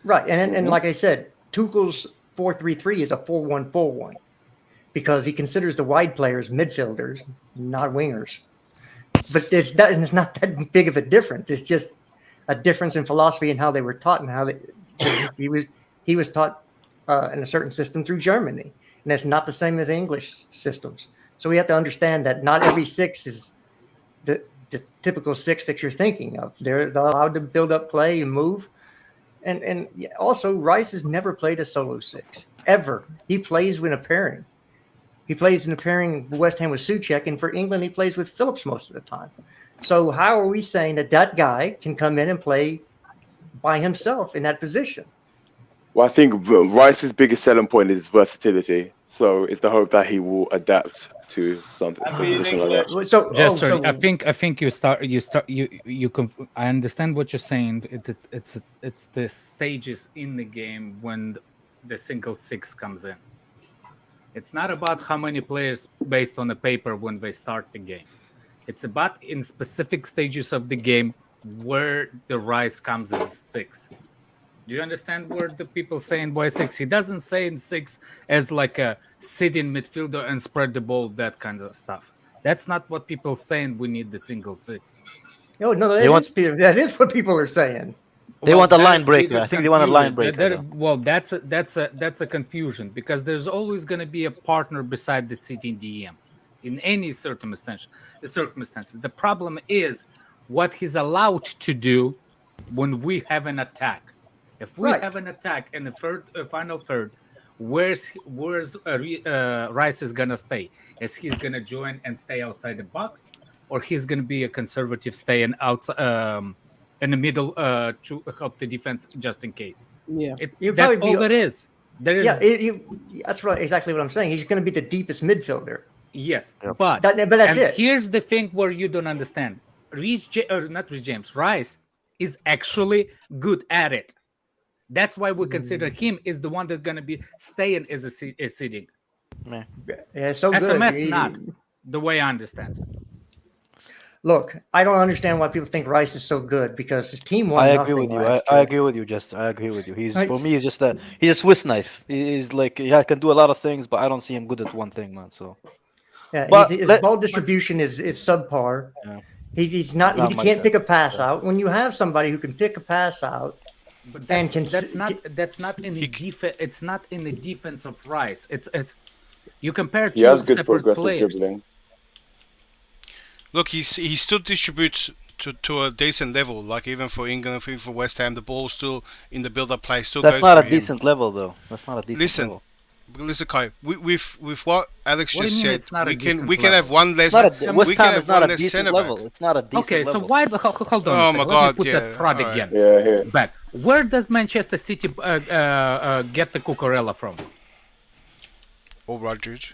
right, and like I said, Tuchel's 4-3-3 is a 4-1-4-1 because he considers the wide players midfielders, not wingers. But it's not that big of a difference. It's just a difference in philosophy and how they were taught and how he was taught in a certain system through Germany, and it's not the same as English systems. So we have to understand that not every six is the typical six that you're thinking of. They're allowed to build up play and move. And also, Rice has never played a solo six, ever. He plays in a pairing. He plays in a pairing for West Ham with Souček, and for England, he plays with Phillips most of the time. So how are we saying that guy can come in and play by himself in that position?
Well, I think Rice's biggest selling point is his versatility. So it's the hope that he will adapt to something.
I mean,
Position like that.
So,
Jester,
so-
I think I understand what you're saying. It's the stages in the game when the single six comes in. It's not about how many players based on the paper when they start the game. It's about in specific stages of the game where the Rice comes as a six. Do you understand where the people saying why six? He doesn't say in six as like a sitting midfielder and spread the ball, that kind of stuff. That's not what people saying. We need the single six.
no,
They want-
that is what people are saying.
They want a
that's
line breaker.
biggest
I think they want a line
confusion.
breaker,
Well, that's a confusion because there's always going to be a partner beside the sitting DM in any circumstances. The problem is what he's allowed to do when we have an attack. If we
Right.
have an attack in the final third, where's Rice is gonna stay? Is he's gonna join and stay outside the box, or he's gonna be a conservative staying outside in the middle to help the defense just in case?
Yeah.
He'll
That's
probably
all
be-
there is. There is
That's exactly what I'm saying. He's going to be the deepest midfielder.
yes,
Yep.
but
But that's
and
it.
here's the thing where you don't understand. Rice is actually good at it. That's why we consider him is the one that's gonna be staying as a sitting.
Yeah, so good.
SMS
He-
not the way I understand.
Look, I don't understand why people think Rice is so good because his team won.
I agree
nothing
with you.
last
I
year.
agree with you, Jester. I agree with you. He's
Right.
for me. He's a Swiss knife. He's like can do a lot of things, but I don't see him good at one thing, man. So
Yeah,
But
his
let-
ball distribution is subpar.
Yeah.
He's not.
Not
He
my
can't
type.
pick a pass out. When you have somebody who can pick a pass out,
But
and
that's not in the defense. It's not in the defense of Rice. It's you compare
He has
two
good
separate
progressive
players.
dribbling.
Look, he still distributes to a decent level. Like even for England, even for West Ham, the ball still in the build-up play still
That's
goes
not a
through him.
decent level, though. That's not a decent
Listen,
level.
Listen, Kai. With what Alex
What do
just
you mean
said,
it's not a
we can
decent
have
level?
one less.
It's not a, West
we can
Ham
have
is not
one
a
less
decent
centre
level.
back.
It's not a decent
Okay, so
level.
why? Hold on.
Oh
a second.
my
Let
God,
me put
yeah,
that fraud
alright.
again
Yeah, here.
back. Where does Manchester City get the Cucurella from?
Or Rodgers.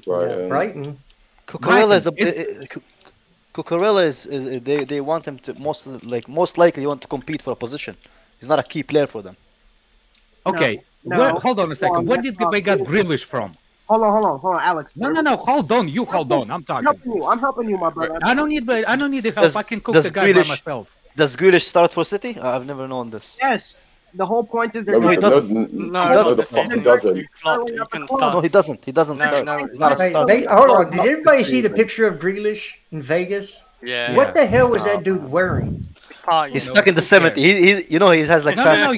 Brighton.
Cucurella is a
Brighton
Cucurella is they want him to most likely want to compete for a position. He's not a key player for them.
Okay,
No.
hold on a second. Where did they get Grealish from?
Hold on, Alex.
No. Hold on. You hold on. I'm
I'm
talking.
helping you, my brother.
I don't need the help. I can cook
does
the guy by
Grealish-
myself.
Does Grealish start for City? I've never known this.
Yes. The whole point is they're
No,
he
trying
doesn't.
no, the fuck he doesn't.
He flopped. He can
No,
start.
he doesn't. He doesn't
No,
start.
no,
He's not a
Wait,
starter.
hold on. Did everybody see the picture of Grealish in Vegas?
Yeah.
What the hell was that dude wearing?
Party.
He's stuck in the
who cares?
70. He has like.
No,
trash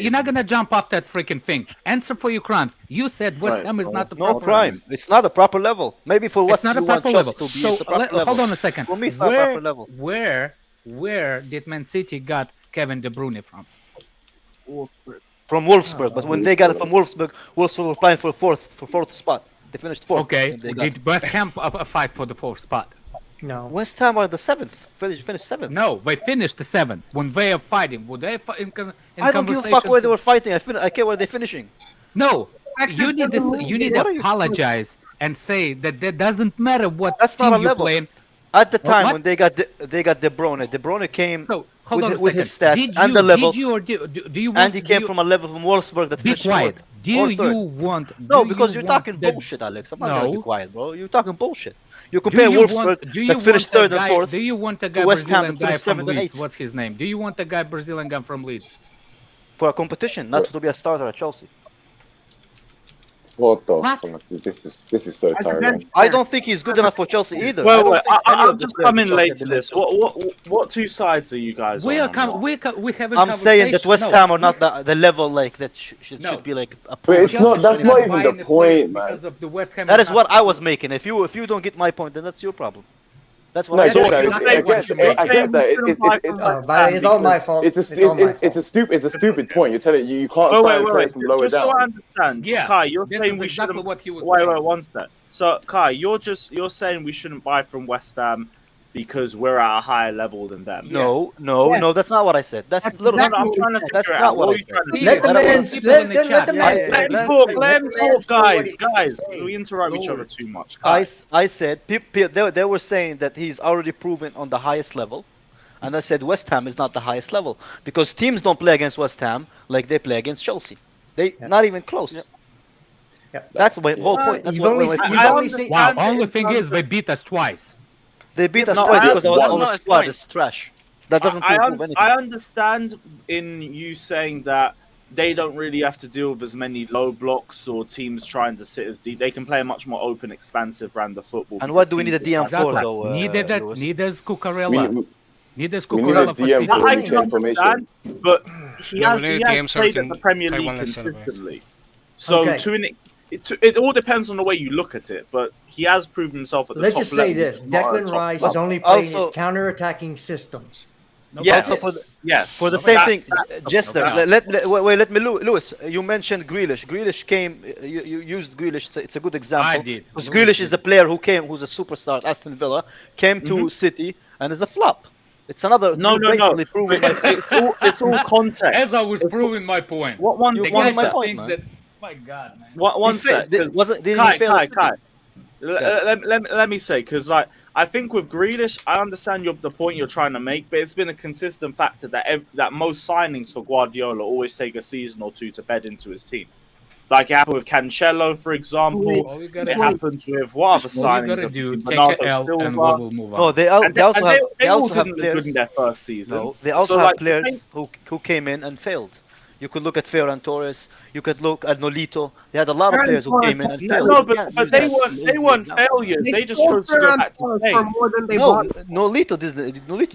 you're not gonna jump off that freaking thing. Answer for your crimes. You said West Ham is not the
No
proper
crime. It's not a proper level. Maybe for what
It's not
you
a
want
proper
Chelsea
level.
to be,
So
it's a proper level.
hold on a second.
For me, it's not proper level.
Where did Man City got Kevin De Bruyne from?
From Wolfsburg, but when they got it from Wolfsburg were playing for fourth spot. They finished fourth.
Okay,
and they got it.
did West Ham fight for the fourth spot?
No.
West Ham are the seventh. Finished seventh.
No, they finished the seventh. When they are fighting, were they in
I don't give a fuck where they were fighting. I care where they're finishing.
No, you need this. You need
What
to
are you-
apologize and say that that doesn't matter what
That's
team
not a
you're
level.
playing.
At the time
What?
when they got De Bruyne, De Bruyne came
So hold on a
with
second.
his stats
Did
and
you,
the level,
Did you or do you want?
and he
do
came
you-
from a level from Wolfsburg that
Be
finished
quiet.
fourth
Do
or
you
third.
want?
No,
do
because
you
you're
want
talking
the-
bullshit, Alex. I'm not gonna be
No.
quiet, bro. You're talking bullshit. You
Do
compare
you
Wolfsburg
want? Do you
that finished
want
third
a
and
guy?
fourth
Do you want a guy
to West Ham
Brazilian
that
guy
finished
from
seventh and
Leeds?
eighth
What's his name? Do you want a guy Brazilian guy from Leeds?
for a competition, not to be a starter at Chelsea.
What the
What?
fuck? This is so tiring.
I don't think he's good enough for Chelsea either. I
Wait,
don't
wait.
think any
I'm
of the
just
players
coming
at Chelsea
late to
are
this.
good.
What two sides are you guys
We
on?
are we having.
I'm saying that
conversation-
West
no,
Ham are not the level like that should
No.
be like a
But it's
pro.
not. That's not even
buying
the
players
point, man.
because of the West Ham
That is
not-
what I was making. If you don't get my point, then that's your problem. That's what
No,
I
I
So
get
what
that.
you're
I
saying,
get
what you
I get that.
It's all my fault.
It's
It's all my
a stupid point. You're telling you can't sign players from lower
Just so I
down.
understand,
Yeah,
Kai, you're
this
saying
is
we
exactly
shouldn't.
what he was
Wait,
saying.
one step. So, Kai, you're saying we shouldn't buy from West Ham because we're at a higher level than them.
No, that's not what I said. That's
That's
little.
No, no, I'm trying to
That's
figure
not
out
what
what
I
you're
said.
trying to
Please,
say.
Let the
let
man.
us people in the
Let
chat.
the
Yeah,
man.
yeah,
Let him
Let-
talk.
let
Let him talk, guys. Guys,
Hey,
we interrupt each
Lord.
other too much. Kai.
I said they were saying that he's already proven on the highest level, and I said West Ham is not the highest level because teams don't play against West Ham like they play against Chelsea. They not even close.
Yeah.
That's my whole point. That's
You've
what
only-
when
you've
I
only seen.
understand.
Wow, only
in
thing
terms
is they beat us twice.
they beat us
No,
twice
I
because
understand.
our
That's
not
squad
his
is trash. That doesn't
I
prove anything.
I understand in you saying that they don't really have to deal with as many low blocks or teams trying to sit as deep. They can play a much more open, expansive brand of football.
And
because
what do we need a
teams are
DM
trying-
for, though? Lewis?
Neither's
We
Cucurella.
need,
Neither's
we need a
Cucurella for
DM
City.
for
I
weekend
can
information.
understand, but he
Yeah,
has,
we
he
need a
has
DM so we
played at
can
the Premier
play
League
one less centre back.
consistently. So
Okay.
it all depends on the way you look at it, but he has proven himself at the
Let's
top
just say
level.
this:
He's not a
Declan
top
Rice
club.
is only playing
Also-
at counter-attacking systems.
Yes,
Also for the-
yes.
For the
No,
same
but
thing, Jester.
no.
Let me, Lewis. You mentioned Grealish. Grealish came. You used Grealish. It's a good example.
I did.
Because
Lewis
Grealish
did.
is a player who's a superstar at Aston Villa, came to City and is a flop. It's another.
No,
you
no, no.
basically proving my point.
It's all context.
As I was proving my point.
What one?
You
The
won
guy
my
says
point,
things
man.
that. My God, man.
One sec.
Didn't
Kai,
he fail?
Kai,
at
Kai.
City?
Let me say, because like I think with Grealish, I understand the point you're trying to make, but it's been a consistent factor that most signings for Guardiola always take a season or two to bed into his team. Like it happened with Cancelo, for example.
All you gotta
It
do-
happens with what other
all you
signings?
gotta do, take
Bernardo
a L
Silva.
and we will move on.
No, they
And
also have
they all
players.
didn't look good in their first season.
No, they also
So,
have
like, the
players
same-
who came in and failed. You could look at Ferran Torres. You could look at Nolito. They had a lot of
Ferran
players who
Torres
came in and
had
failed.
No,
You can't
but
use
they
that
weren't
lazy example.
failures. They just
sold
chose to go
Ferran
back to
Torres
Spain.
for more than they
No,
bought.
Nolito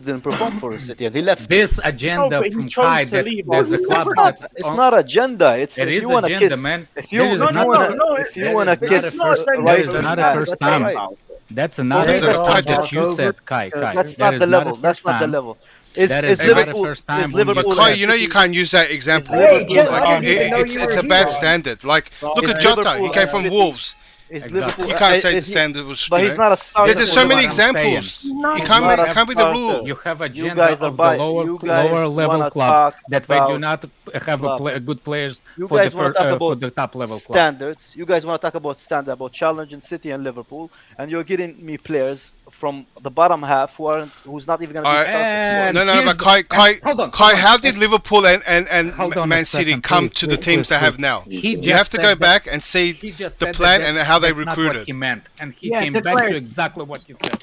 didn't perform for City. He left.
This agenda
but he
from
chose
Kai
to
that
leave.
there's a
It's
club
not-
that
It's not agenda. It's
it
if
is
you want to
agenda,
kiss.
man.
If you
There is
if you
not
wanna
no,
if you
that
wanna
is not
kiss
a
first-
Rice
that is
and
not a
that,
first
that's
time.
alright.
That's not
There's
a
a
first time
title.
that you said, Kai.
That's
That
not
is
the
not a
level.
first
That's not the
time.
level.
That is
Is
not a
Liverpool?
first time
Is
when you
But
Liverpool?
said-
Kai,
and
you know you
City-
can't use that example.
Hey, Jim, I
Like
didn't even know you
it's
were
a bad
here.
standard. Like look
Is
at Jota.
Liverpool
He came
and
from
City-
Wolves.
Is
Exactly.
Liverpool?
You can't say the
is he-
standard was.
But
you
he's
know.
not a starter.
There's
This
so
is
many
what I'm saying.
examples.
Not
It
a
can't be.
starter.
It can't be the rule.
You have
You
agenda
guys are
of the
bi-
lower
you guys
level
wanna
clubs
talk
that they do
about
not have
club.
good players
You
for the
guys want to talk
for
about
the top level clubs.
standards. You guys want to talk about standard, about challenging City and Liverpool, and you're getting me players from the bottom half who's not even going to be
Alright.
starting.
No,
Here's
but
the-
Kai,
hold on,
Kai,
hold on.
how did Liverpool and
Hold on a
Man City
second,
come
please,
to the
please,
teams
please,
they have
please.
now?
He
You
just
have to
said
go
that-
back and see
He just
the
said
plan
that
and how they
that's not what
recruited.
he meant, and he
Yeah,
came back
declared.
to exactly what he said.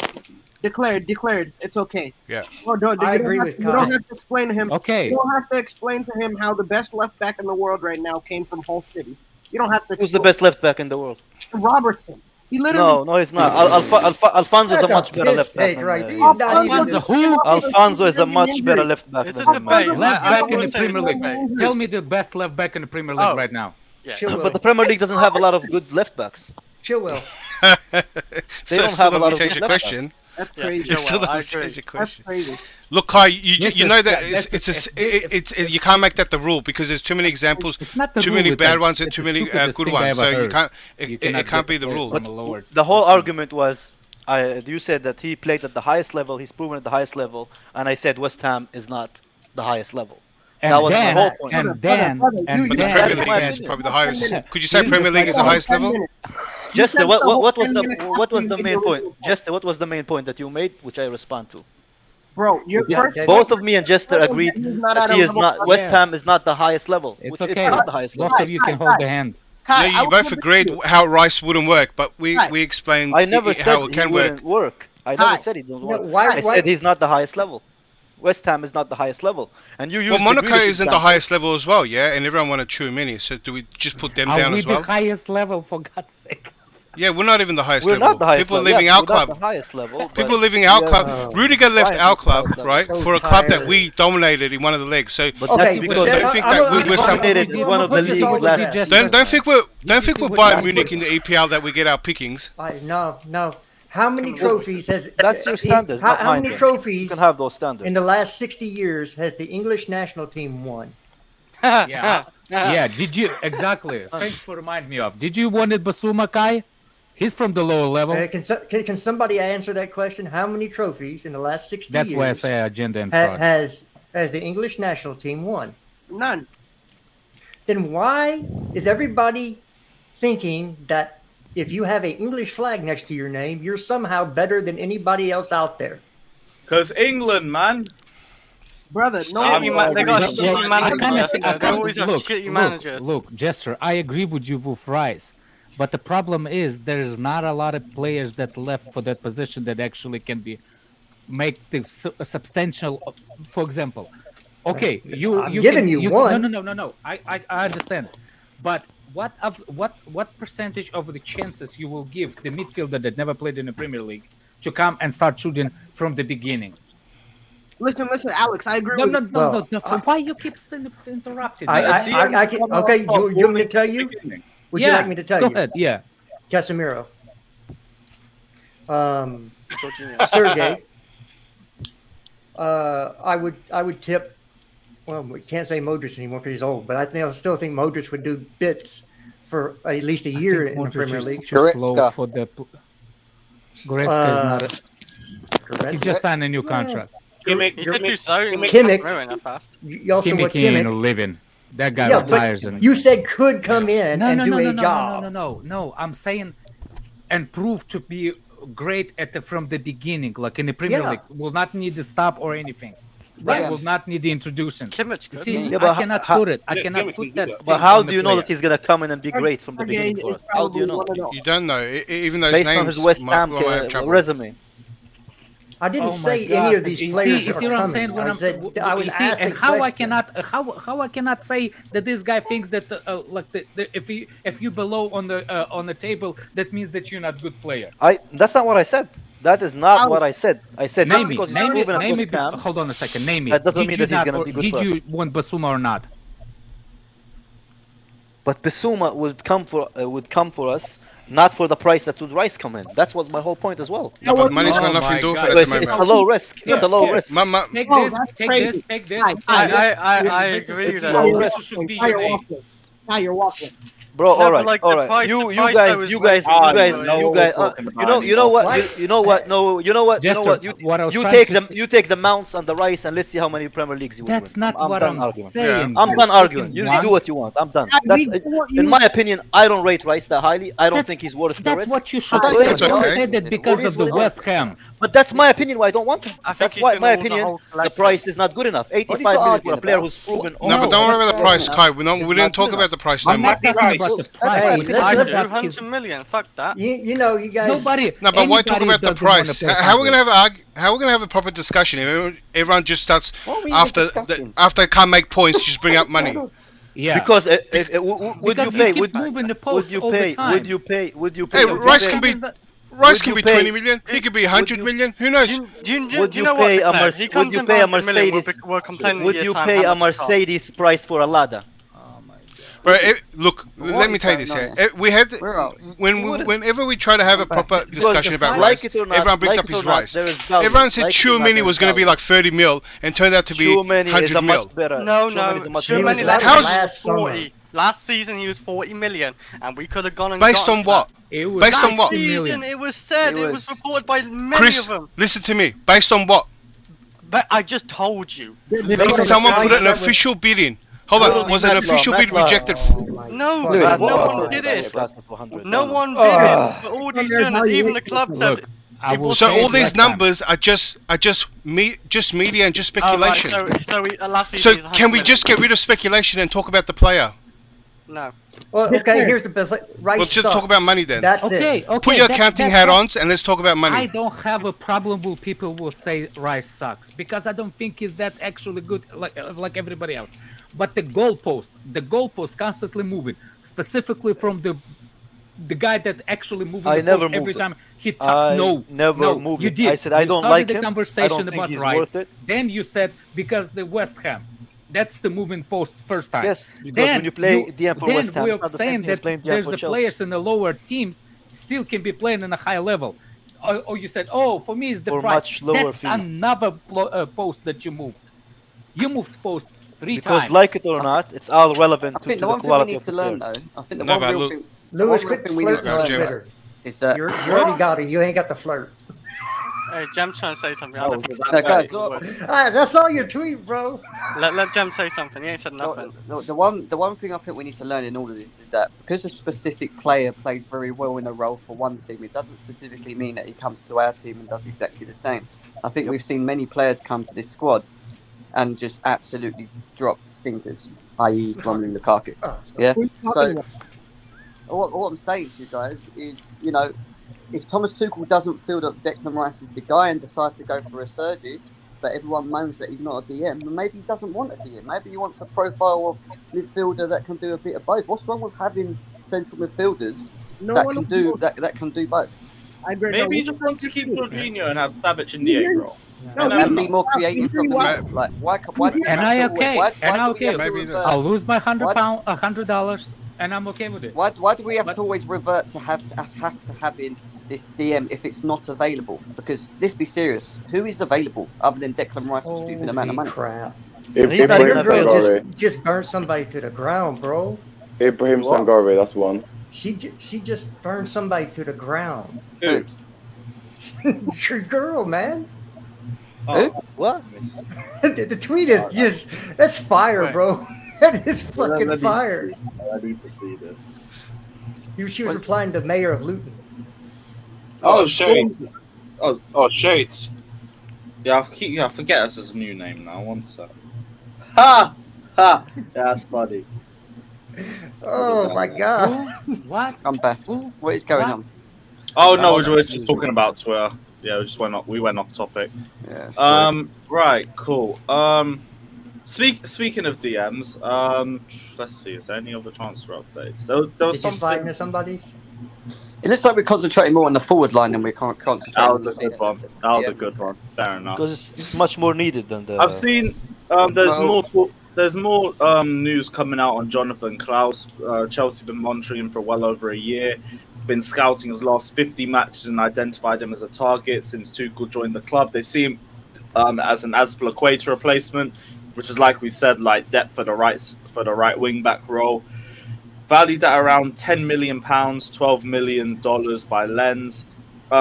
Declared. It's okay.
Yeah.
Oh, don't,
I
you don't
agree
have-
with
You don't
Kyle.
have to explain to him.
Okay.
You don't have to explain to him how the best left back in the world right now came from Hull City. You don't have to.
Who's the best left back in the world?
Robertson. He literally.
No, he's not. Alfonso is a
That's a
much better
piss
left back.
take
than,
right
uh,
there. You're not even-
Alfonso who?
Alfonso is a much better left back.
It's
than
a
him.
debate.
Left
I
back in the
wouldn't say it's
Premier
a
League.
debate.
Tell me the best left back in the Premier League
Oh.
right now.
Yeah.
Chilwell.
But the Premier League doesn't have a lot of good left backs.
Chilwell.
So
don't
it still
have a lot
doesn't
of
change
good
the
left
question.
That's
Yes,
crazy.
It still
Chilwell, I
doesn't
agree.
change the
That's
question.
crazy.
Look, Kai, you
This
know
is-
that
this is-
you can't make that the rule because there's too many examples,
It's not the
too
rule,
many
it's
bad
a-
ones and
it's
too
the
many
stupidest
good
thing I
ones.
ever
So you
heard.
can't.
You
It
cannot
can't
get
be the
players
rule.
from a lower-
The whole argument was, you said that he played at the highest level. He's proven at the highest level, and I said West Ham is not the highest level.
And
That was
then,
my whole point.
and then,
Brother,
and
you-
But the
then,
Premier
that's
League
my
is
opinion.
probably the highest.
10 minutes.
Could you say
Here's the
Premier League is the
thing.
highest level?
Jester,
spent
what,
the
what,
whole
what was
10
the
minutes
what was
asking
the
me
main
to
point?
do it.
Jester, what was the main point that you made, which I respond to?
Bro, your
Yeah,
first.
okay.
Both of me and Jester
He's
agreed
not
that
at a
he is
level
not.
of-
West
Yeah.
Ham is not the highest level.
it's
which
okay.
It's not the highest
Both
level.
of you can hold the hand.
Kai,
No,
I
you
will
both
give it to
agreed
you.
how Rice wouldn't work, but we
Right.
explained
I never said
how it
he
can work.
wouldn't work. I
Kai.
never said he don't
No,
work.
why-
I
why-
said he's not the highest level. West Ham is not the highest level, and you used
Well,
the
Monaco
Grealish
isn't the
example.
highest level as well, yeah, and everyone wanted Chouamini, so do we just put them
Are
down
we
as
the
well?
highest level, for God's sake?
Yeah, we're not even the highest
We're
level.
not the highest
People
level.
leaving
Yes,
our
we're not
club.
the highest level.
People
but
leaving our
we
club.
are-
Rudiger left
Why
our
are
club,
we
right,
so
for a club that
tired.
we dominated in one of the leagues. So
But
Okay,
that's
but
because
then
don't think
I'm
that
gonna-
we're
I'm
some-
dominated in one of the
What you
leagues
saw what you
last
did just
season.
don't think we're
see what
Bayern
I
Munich
just-
in the EPL that we get our pickings.
No. How many trophies has?
That's your standards, not
How
mine.
many
then. You
trophies
can have those standards.
in the last 60 years has the English national team won?
Yeah. Yeah, did you exactly? Thanks for reminding me of. Did you want it Basuma Kai? He's from the lower level.
Can somebody answer that question? How many trophies in the last 60
That's
years
why I say agenda and
ha-
fraud.
has the English national team won?
None.
Then why is everybody thinking that if you have an English flag next to your name, you're somehow better than anybody else out there?
Because England, man.
Brother, no.
Shitty
one-
they got a
Well,
shitty
I
manager.
kinda
They always have shitty managers.
Look, Jester, I agree with you with Rice. But the problem is there's not a lot of players that left for that position that actually can be make the substantial. For example, okay,
I'm giving you one.
No. I understand, but what percentage of the chances you will give the midfielder that never played in the Premier League to come and start shooting from the beginning?
Listen, Alex. I agree with you.
No. Why you keep interrupting?
I can. Okay, you want me to tell you? Would you
Yeah,
like me to tell
go
you?
ahead. Yeah.
Casemiro. Sergey. I would tip. Well, we can't say Modric anymore because he's old, but I still think Modric would do bits for at least a year in the Premier League.
Too slow for the. Goretzka is not. He
Goretzka.
just signed a new contract.
He's too slow.
Kimmich.
Moving that fast.
You also
Kimmich
want
ain't
Kimmich.
living. That guy
Yeah,
retires
but
and
you said could come in and do a job.
No. I'm saying, and prove to be great from the beginning, like in the Premier
Yeah.
League. Will not need the stop or anything.
Right.
Will not need the introduction.
Kimmich
You
could.
see,
Yeah,
I
but
cannot
how-
put it. I cannot put that.
But
thing
how
on
do
the
you know
player.
that he's gonna come in and be great from the
Sergey
beginning for
is
us? How do you
probably
know?
one of the-
You don't know, even those
Based
names
on his West
might
Ham
have trouble.
resume.
I didn't
Oh my
say
God.
any of these
You
players
see
are
what I'm
coming.
saying? When
I
I'm
said I was
you see,
asking
and how I
questions.
cannot how I cannot say that this guy thinks that like if you below on the table, that means that you're not good player.
That's not what I said. That is not
Alex,
what I said. I said just
Name me,
because he's
name me,
proven at
name me.
West Ham,
Hold on a second. Name me.
that doesn't
Did
mean
you
that he's
not,
gonna
or
be good
did
for us.
you want Basuma or not?
But Bissouma would come for us, not for the price that would Rice come in. That's what my whole point as well.
No, but money's
Oh
got nothing
my
to do with
God.
it
So
at the
it's a
moment.
low risk. It's a low
Here.
risk.
Take
Oh,
this,
that's
take
crazy.
this, take this.
Hi,
take
hi.
this.
I
This is
agree
this
that.
Now you're
this
waffling.
should be
Now
your
you're
name.
waffling. Now you're waffling.
Bro,
No,
all
but
right,
like
all
the
right.
price,
You
the price though is way too
Ah,
low,
you
though.
know
you
what we're
guys,
talking about
you know
anymore.
what, you know what, no, you know what, you know
Jester,
what,
what I was
you
trying
take
to
them,
say-
you take the mounts and the Rice, and let's see how many Premier Leagues you will
That's
win.
not
I'm
what
done
I'm
arguing.
saying.
I'm
You're
done arguing.
speaking
You
one-
do what you want. I'm done.
Hi,
That's,
we want
in
you-
my opinion, I don't rate Rice that highly. I don't
That's-
think he's worth the
That's
risk.
what you should
But
say.
That's
Don't
okay.
say that because
It is
of the
what it is.
West Ham.
But that's my opinion why I don't want him.
I think
That's
he's
why,
doing
my
all the
opinion,
whole
the
collective.
price is not good enough. 85
got
million for a
arguing
player
about?
who's proven.
No,
No,
but don't worry
that's
about the
what
price,
I'm
Kai. We
It's
didn't
not
talk
good
about the price no
I'm
more.
not talking about the price.
Hey,
We're
let's-
talking
let's-
about
200
his-
million. Fuck that.
You know, you guys.
Nobody.
No, but why talk
anybody
about the
doesn't wanna
price?
play
How are we
100.
gonna how we gonna have a proper discussion if everyone just starts
What were you
after
discussing?
after they can't make points, just bring up money?
Yeah.
Because would
Because
you pay?
keep
Would,
moving the
would
post
you
all
pay?
the time.
Would you pay? Would you pay?
Hey,
would you
Rice
pay-
can be
Is that-
Rice
would
can
you
be
pay-
20 million. He could be 100
you-
million. Who knows?
Do you
Would you
know what,
pay a
Leclerc? He
Would
comes
you
in
pay
for
a
100 million,
Mercedes?
we're complaining
Would
in a
you
year's time
pay
how
a
much it costs.
Mercedes price for a Lada?
Oh my God.
But look,
What
let me
is
tell you this
going
here.
on
We had
We're out.
whenever we try to have a proper discussion about
like
Rice,
it or not,
everyone brings
like
up
it or
his
not,
Rice.
there is value.
Everyone said
Like it or not,
Chouameni
there
was
is
going to be
value.
like 30 mil and turned out to be
Chouameni is
100
a
mil.
much better.
No,
Chouameni
no.
is a much
He was
Chouameni
left
How's-
last summer.
40. Last season he was 40 million, and we could have gone and
Based
gotten
on what?
It was
Based on
Last
what?
60
season,
million.
it was said,
It
it was
was-
reported by many
Chris,
of them.
listen to me. Based on what?
But I just told you.
Because
Someone
the
put
price
an
that was-
official bid in. Hold on, was an
Matt Law,
official bid
Matt Law.
rejected?
Oh my
No,
fucking
Lewis,
no
what?
one did it.
$100.
No one bid
Ugh.
it. But all these
Their
journalists, even the
valuation.
club said.
Look, I will
So
say
all
it
these
West Ham.
numbers are just media and just
Oh, right,
speculation.
last season
So
he was 100
can we
million.
just get rid of speculation and talk about the player?
No.
Well, okay, here's the best. Rice
We'll just
sucks.
talk about money then.
That's
Okay,
it.
okay.
Put your
that-
accounting
that-
hat
that-
on and let's talk about
I
money.
don't have a problem with people will say Rice sucks because I don't think he's that actually good like everybody else. But the goalpost constantly moving, specifically from the guy that actually moving
I
the
never
post every
moved it.
time he touched.
I
No,
never
no,
moved
you
it.
did.
I said I
You
don't
started
like
the
him. I
conversation
don't think
about
he's
Rice.
worth it.
Then you said because the West Ham. That's the moving post first time.
Yes, because when you play DM for
then
West Ham,
we're
it's not the same
saying
thing as
that
playing DM
there's
for
the
Chelsea.
players in the lower teams still can be playing in a high level. Or you said, oh, for me it's the
For
price.
much lower
That's
fees.
another post that you moved. You moved post three
Because
times.
like it or not, it's all relevant
I
to,
think
to
the the one
the
thing we
quality
need
of
to
the
learn,
player.
though, I think the
No,
one
but
real
look-
thing,
Lewis,
the one real
quit
thing we need to
flirting
learn
with
Jim.
her.
is that.
You already got it. You ain't got the flirt.
Hey, Jam's trying to say something. I
Oh,
don't think
No, guys,
it's that word.
That's all your tweet, bro.
Let Jam say something. He ain't said nothing.
The one thing I think we need to learn in all of this is that because a specific player plays very well in a role for one team, it doesn't specifically mean that he comes to our team and does exactly the same. I think we've seen many players come to this squad and just absolutely drop stinkers, i.e. Romelu Lukaku. Yeah.
Who are you talking
So
about?
what I'm saying to you guys is, you know, if Thomas Tuchel doesn't feel that Declan Rice is the guy and decides to go for a Sergi, but everyone moans that he's not a DM, then maybe he doesn't want a DM. Maybe he wants a profile of midfielder that can do a bit of both. What's wrong with having central midfielders
No
that
one
can
will-
do that can do both
I agree.
Maybe
No,
you just want to keep Jorginho and have Savage and Diego.
No,
and be more creative from the
Why-
middle? Like why?
And I okay. And I okay.
Maybe
I'll lose my
What?
$100, and I'm okay with it.
Why do we have to always revert to have to having this DM if it's not available? Because let's be serious, who is available other than Declan Rice for a stupid amount of money?
Crap.
He's not
Ibrahim
even
Your girl
Sangare.
just burned somebody to the ground, bro.
Ibrahim Sangare, that's one.
She just burned somebody to the ground.
Who?
Your girl, man.
Oh,
What?
The tweet is just that's fire,
Right.
bro. That is fucking
Let me
fire.
see. I need to see this.
She was replying to Mayor of Luton.
oh, Shades. Oh, Shades. Yeah, I forget that's his new name now. One sec. Ha! Ha!
That's funny.
Oh my god.
What?
I'm back.
Who?
What is going
What?
on?
Oh no, we're just talking about Twitter. Yeah, we went off topic.
Yeah.
Right, cool. Speaking of DMs, let's see. Is there any other transfer updates? There was
Did you
something.
slide into somebody's?
It looks like we're concentrating more on the forward line than we can't concentrate
That
on
was
the
a good
senior
one.
left.
That was
Yeah.
a good one. Fair enough.
Because it's much more needed than the.
I've seen. There's more news coming out on Jonathan Klaus. Chelsea been monitoring him for well over a year. Been scouting his last 50 matches and identified him as a target since Tuchel joined the club. They see him as an Azpilicueta replacement, which is like we said, like depth for the right wing back role. Valued at around £10 million, $12 million by Lens.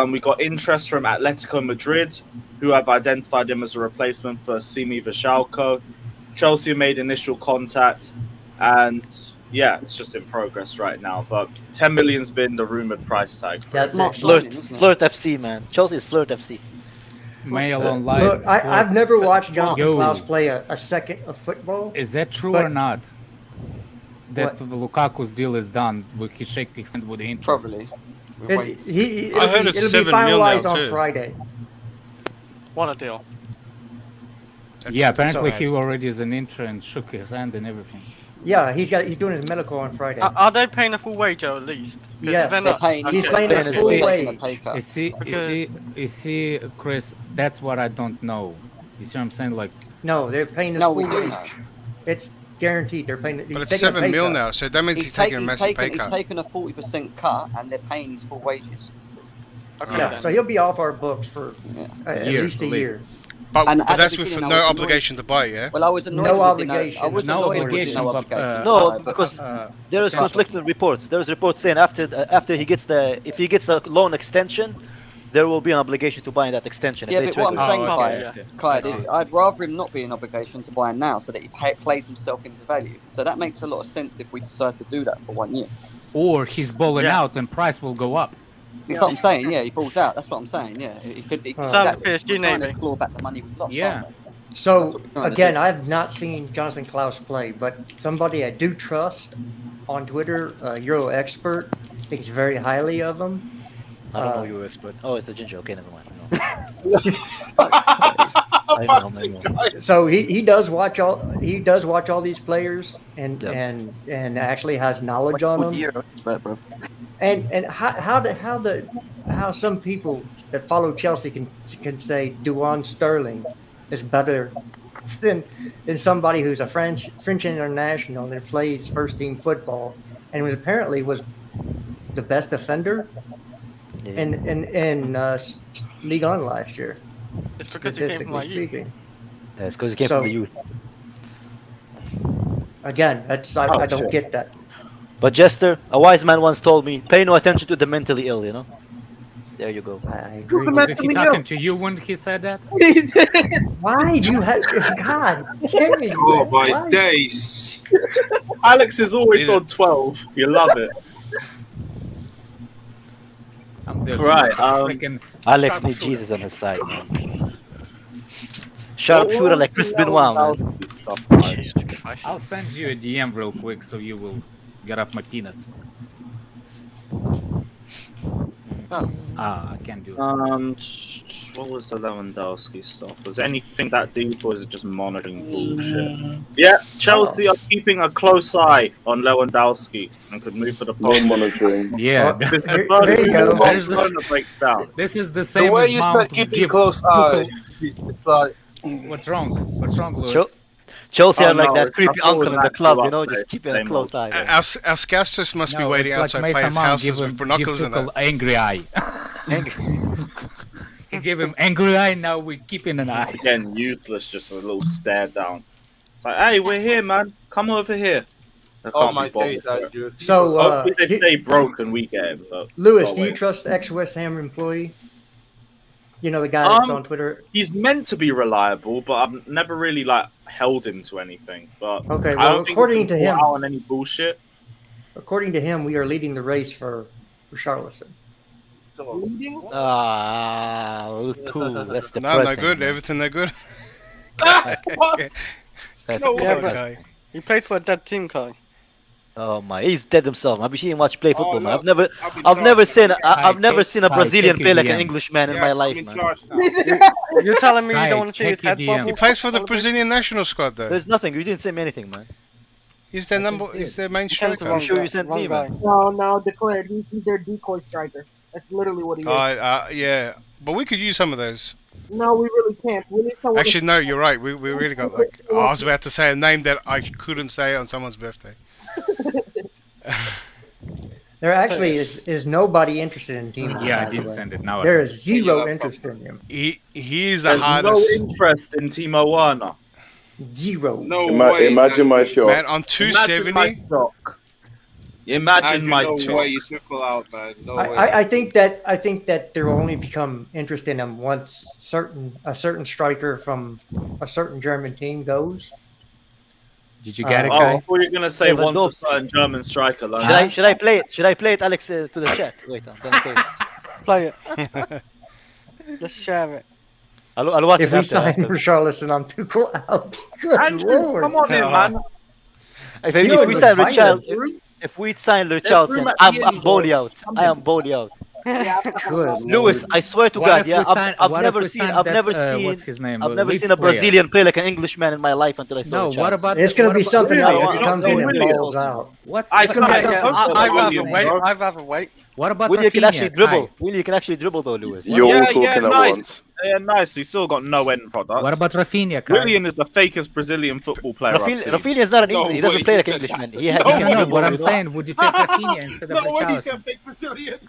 We got interest from Atletico Madrid, who have identified him as a replacement for Simi Vishalko. Chelsea made initial contact, and yeah, it's just in progress right now. But 10 million's been the rumored price tag.
That's
Flirt FC, man. Chelsea is Flirt FC.
Mail online.
Look, I've never watched Jonathan
Yo.
Klaus play a second of football.
Is that true
But-
or not? That the Lukaku's deal is done. We can shake the hand with the Inter.
Probably.
I heard it's
it'll
7
be
mil now
finalized on
too.
Friday.
What a deal.
Yeah, apparently he already is an Inter and shook his hand and everything.
Yeah, he's doing his medical on Friday.
Are they paying a full wage at least? 'Cause if
Yes,
they're
they're
not-
paying- he's
okay.
paying a
You
full
see-
wage.
You see, Chris, that's what I don't know. You see what I'm saying? Like,
No, they're paying his
No,
full
we do
wage.
know.
It's guaranteed. They're paying.
But it's 7 mil now, so that means he's taking a massive pay
He's
cut.
taken a 40% cut, and they're paying his full wages.
Yeah, so he'll be off our books for at
Year,
least a
at least.
year.
But,
And
but
at the
that's with
beginning, I
no
was annoyed.
obligation to buy, yeah?
Well, I was annoyed.
No
with the
obligation.
I was
No
annoyed with the
obligation,
no
but,
obligation.
No,
but-
because there is conflicting reports. There is reports saying after he gets if he gets a loan extension, there will be an obligation to buy that extension.
Yeah,
if
but
they
what I'm
trigger it.
saying, Kai, is I'd rather him not be an obligation to buy now, so that he plays himself into value. So that makes a lot of sense if we decide to do that for 1 year.
or he's balling out and price will go up.
That's what I'm saying. Yeah, he balls out. That's what I'm saying. Yeah, he could.
Sounds PSG
we're trying to
Navy.
claw back the money we've lost.
Yeah.
aren't we? That's
So
what we're trying to
again,
do.
I've not seen Jonathan Klaus play, but somebody I do trust on Twitter, Euro expert, thinks very highly of him.
I don't know you were expert. Oh, it's the ginger. Okay, never mind. No.
So he does watch all these players and actually has knowledge on them.
Euro expert, bro.
And how some people that follow Chelsea can say Duan Sterling is better than somebody who's a French international that plays first team football and was the best defender in Ligue 1 last year.
It's because he came from my
Statistically
youth.
speaking.
Yeah, it's because he came
So-
from the youth.
Again, I don't get that.
But Jester, a wise man once told me, pay no attention to the mentally ill, you know? There you go.
I agree.
Was he talking to you when he said that?
Why do you have God? Damn it,
Oh
man.
my
Why?
days!
Alex is always on 12. You love it.
I'm there.
Right,
Freaking
Alex needs
sharpshooter.
Jesus on his side, man. Sharpshooter like Chris Benoit, man.
Jesus Christ.
I'll send you a DM real quick so you will get off my penis.
Oh.
I can't do it.
What was the Lewandowski stuff? Was anything that deep, or is it just monitoring bullshit? Yeah, Chelsea are keeping a close eye on Lewandowski and could move for the
No
post.
monitoring.
Yeah,
This is
There-
the
there you go.
There's
first to break down.
this is the
The
same
way
as
you
Mount
said keeping
give
close eye, it's like
What's wrong? What's wrong, Lewis?
Chelsea
Oh,
are like
no,
that
it's
creepy
not
uncle in the
that
club,
go
you know,
up there,
just
it's the
keeping a
same
close
old.
eye.
Our scasters must be
No,
waiting
it's like
outside
Mason
players'
Mount
houses
give
with binoculars and
Tuchel
that.
angry eye. He gave him angry eye. Now we're keeping an eye.
Again, useless, just a little stare down. It's like, hey, we're here, man. Come over here. They
oh
can't
my
be bothered,
days,
bro.
Andrew.
So,
Hopefully they stay broke and we get him. But
Lewis,
go
do you
away.
trust the ex-West Ham employee? You know, the guy that's on Twitter.
He's meant to be reliable, but I've never really held him to anything. But
Okay,
I
well,
don't think
according
he
to
can
him,
pull out on any bullshit.
according to him, we are leading the race for Charlotte.
Ah, cool. That's
No,
depressing.
no good.
man.
Everything they're good.
What?
That's
No
depressing.
way. He played for a dead team, Kai.
Oh my, he's dead himself. I've been seeing him watch play football, man.
look,
I've never,
I've been
I've never
charged.
seen, I've
Kai,
never
check-
seen a
Kai,
Brazilian
check
play
your
like an
DMs.
Englishman in
Yes,
my
I'm
life,
in
man.
charge now.
You're telling me you
Kai,
don't want to see his
check your
head
DMs.
bubble?
He plays for the
Celebration?
Brazilian national squad though.
There's nothing. You didn't send me anything, man.
He's their
I just
number.
did.
He's their main
You sent the
striker.
wrong
sure
guy.
you sent
wrong
me,
guy.
man?
No, declared. He's their decoy striker. That's literally what he is.
Yeah, but we could use some of those.
No, we really can't. We need someone.
Actually, no, you're right. We really got like. I was about to say a name that I couldn't say on someone's birthday.
There actually is nobody interested in Team.
Yeah, I
by the
didn't
way.
send it. Now I
There
sent
is
it.
zero interest in him.
He is the
There's no
hardest.
interest in Timo Werner.
Zero.
No way.
Imagine my show.
Man, on
Imagine my
270.
shock. Imagine my
no
shock.
way you trickle out, man. No way.
I think that there will only become interest in him once a certain striker from a certain German team goes.
Did you get it,
Oh,
Kai?
I thought you were gonna say once a
Lewandowski.
certain German striker learns.
Should I play it? Should I play it, Alex, to the chat? Wait, I'm gonna play it.
Play it. Let's share it.
I'll watch
If
it
we
after.
sign Richarlison, I'm too cool out. Good
Andrew,
lord!
come on in, man.
If
You
we
don't
sign
even find
Richarlison,
him.
if we sign
room
Richarlison,
at
I'm
the end,
bowling
boy.
out. I am bowling out.
Good
Lewis,
lord.
I swear to
What
God,
if
yeah,
we sign-
I've
what if
never
we
seen,
sign
I've
that,
never seen,
what's his name?
I've never
Leeds
seen a
player?
Brazilian play like an Englishman in my life until I saw
No,
Richarlison.
what about
It's going to be
what about-
something
Really?
else if
You're
he
not
comes
saying
in and
Williams?
balls out.
What's
I
what's
can't
that?
get
Yeah,
comfortable
I'd
with
rather
Williams,
wait.
bro.
I'd rather wait.
What about
Willie can actually
Rafinha?
dribble.
Kai?
Willie can actually dribble though, Lewis.
You're all
Yeah,
talking
yeah,
at
nice.
once.
Yeah, nice. We still got no end products.
What about Rafinha, Kai?
William is the fakest Brazilian football player I've seen.
Rafinha is not an
No
English. He doesn't
way
play
he
like an
said that.
Englishman. He had.
No
he
No,
had
no,
dribble,
what I'm
you know?
saying, would you take Rafinha instead of
No way he
Richarlison?
said fake Brazilian.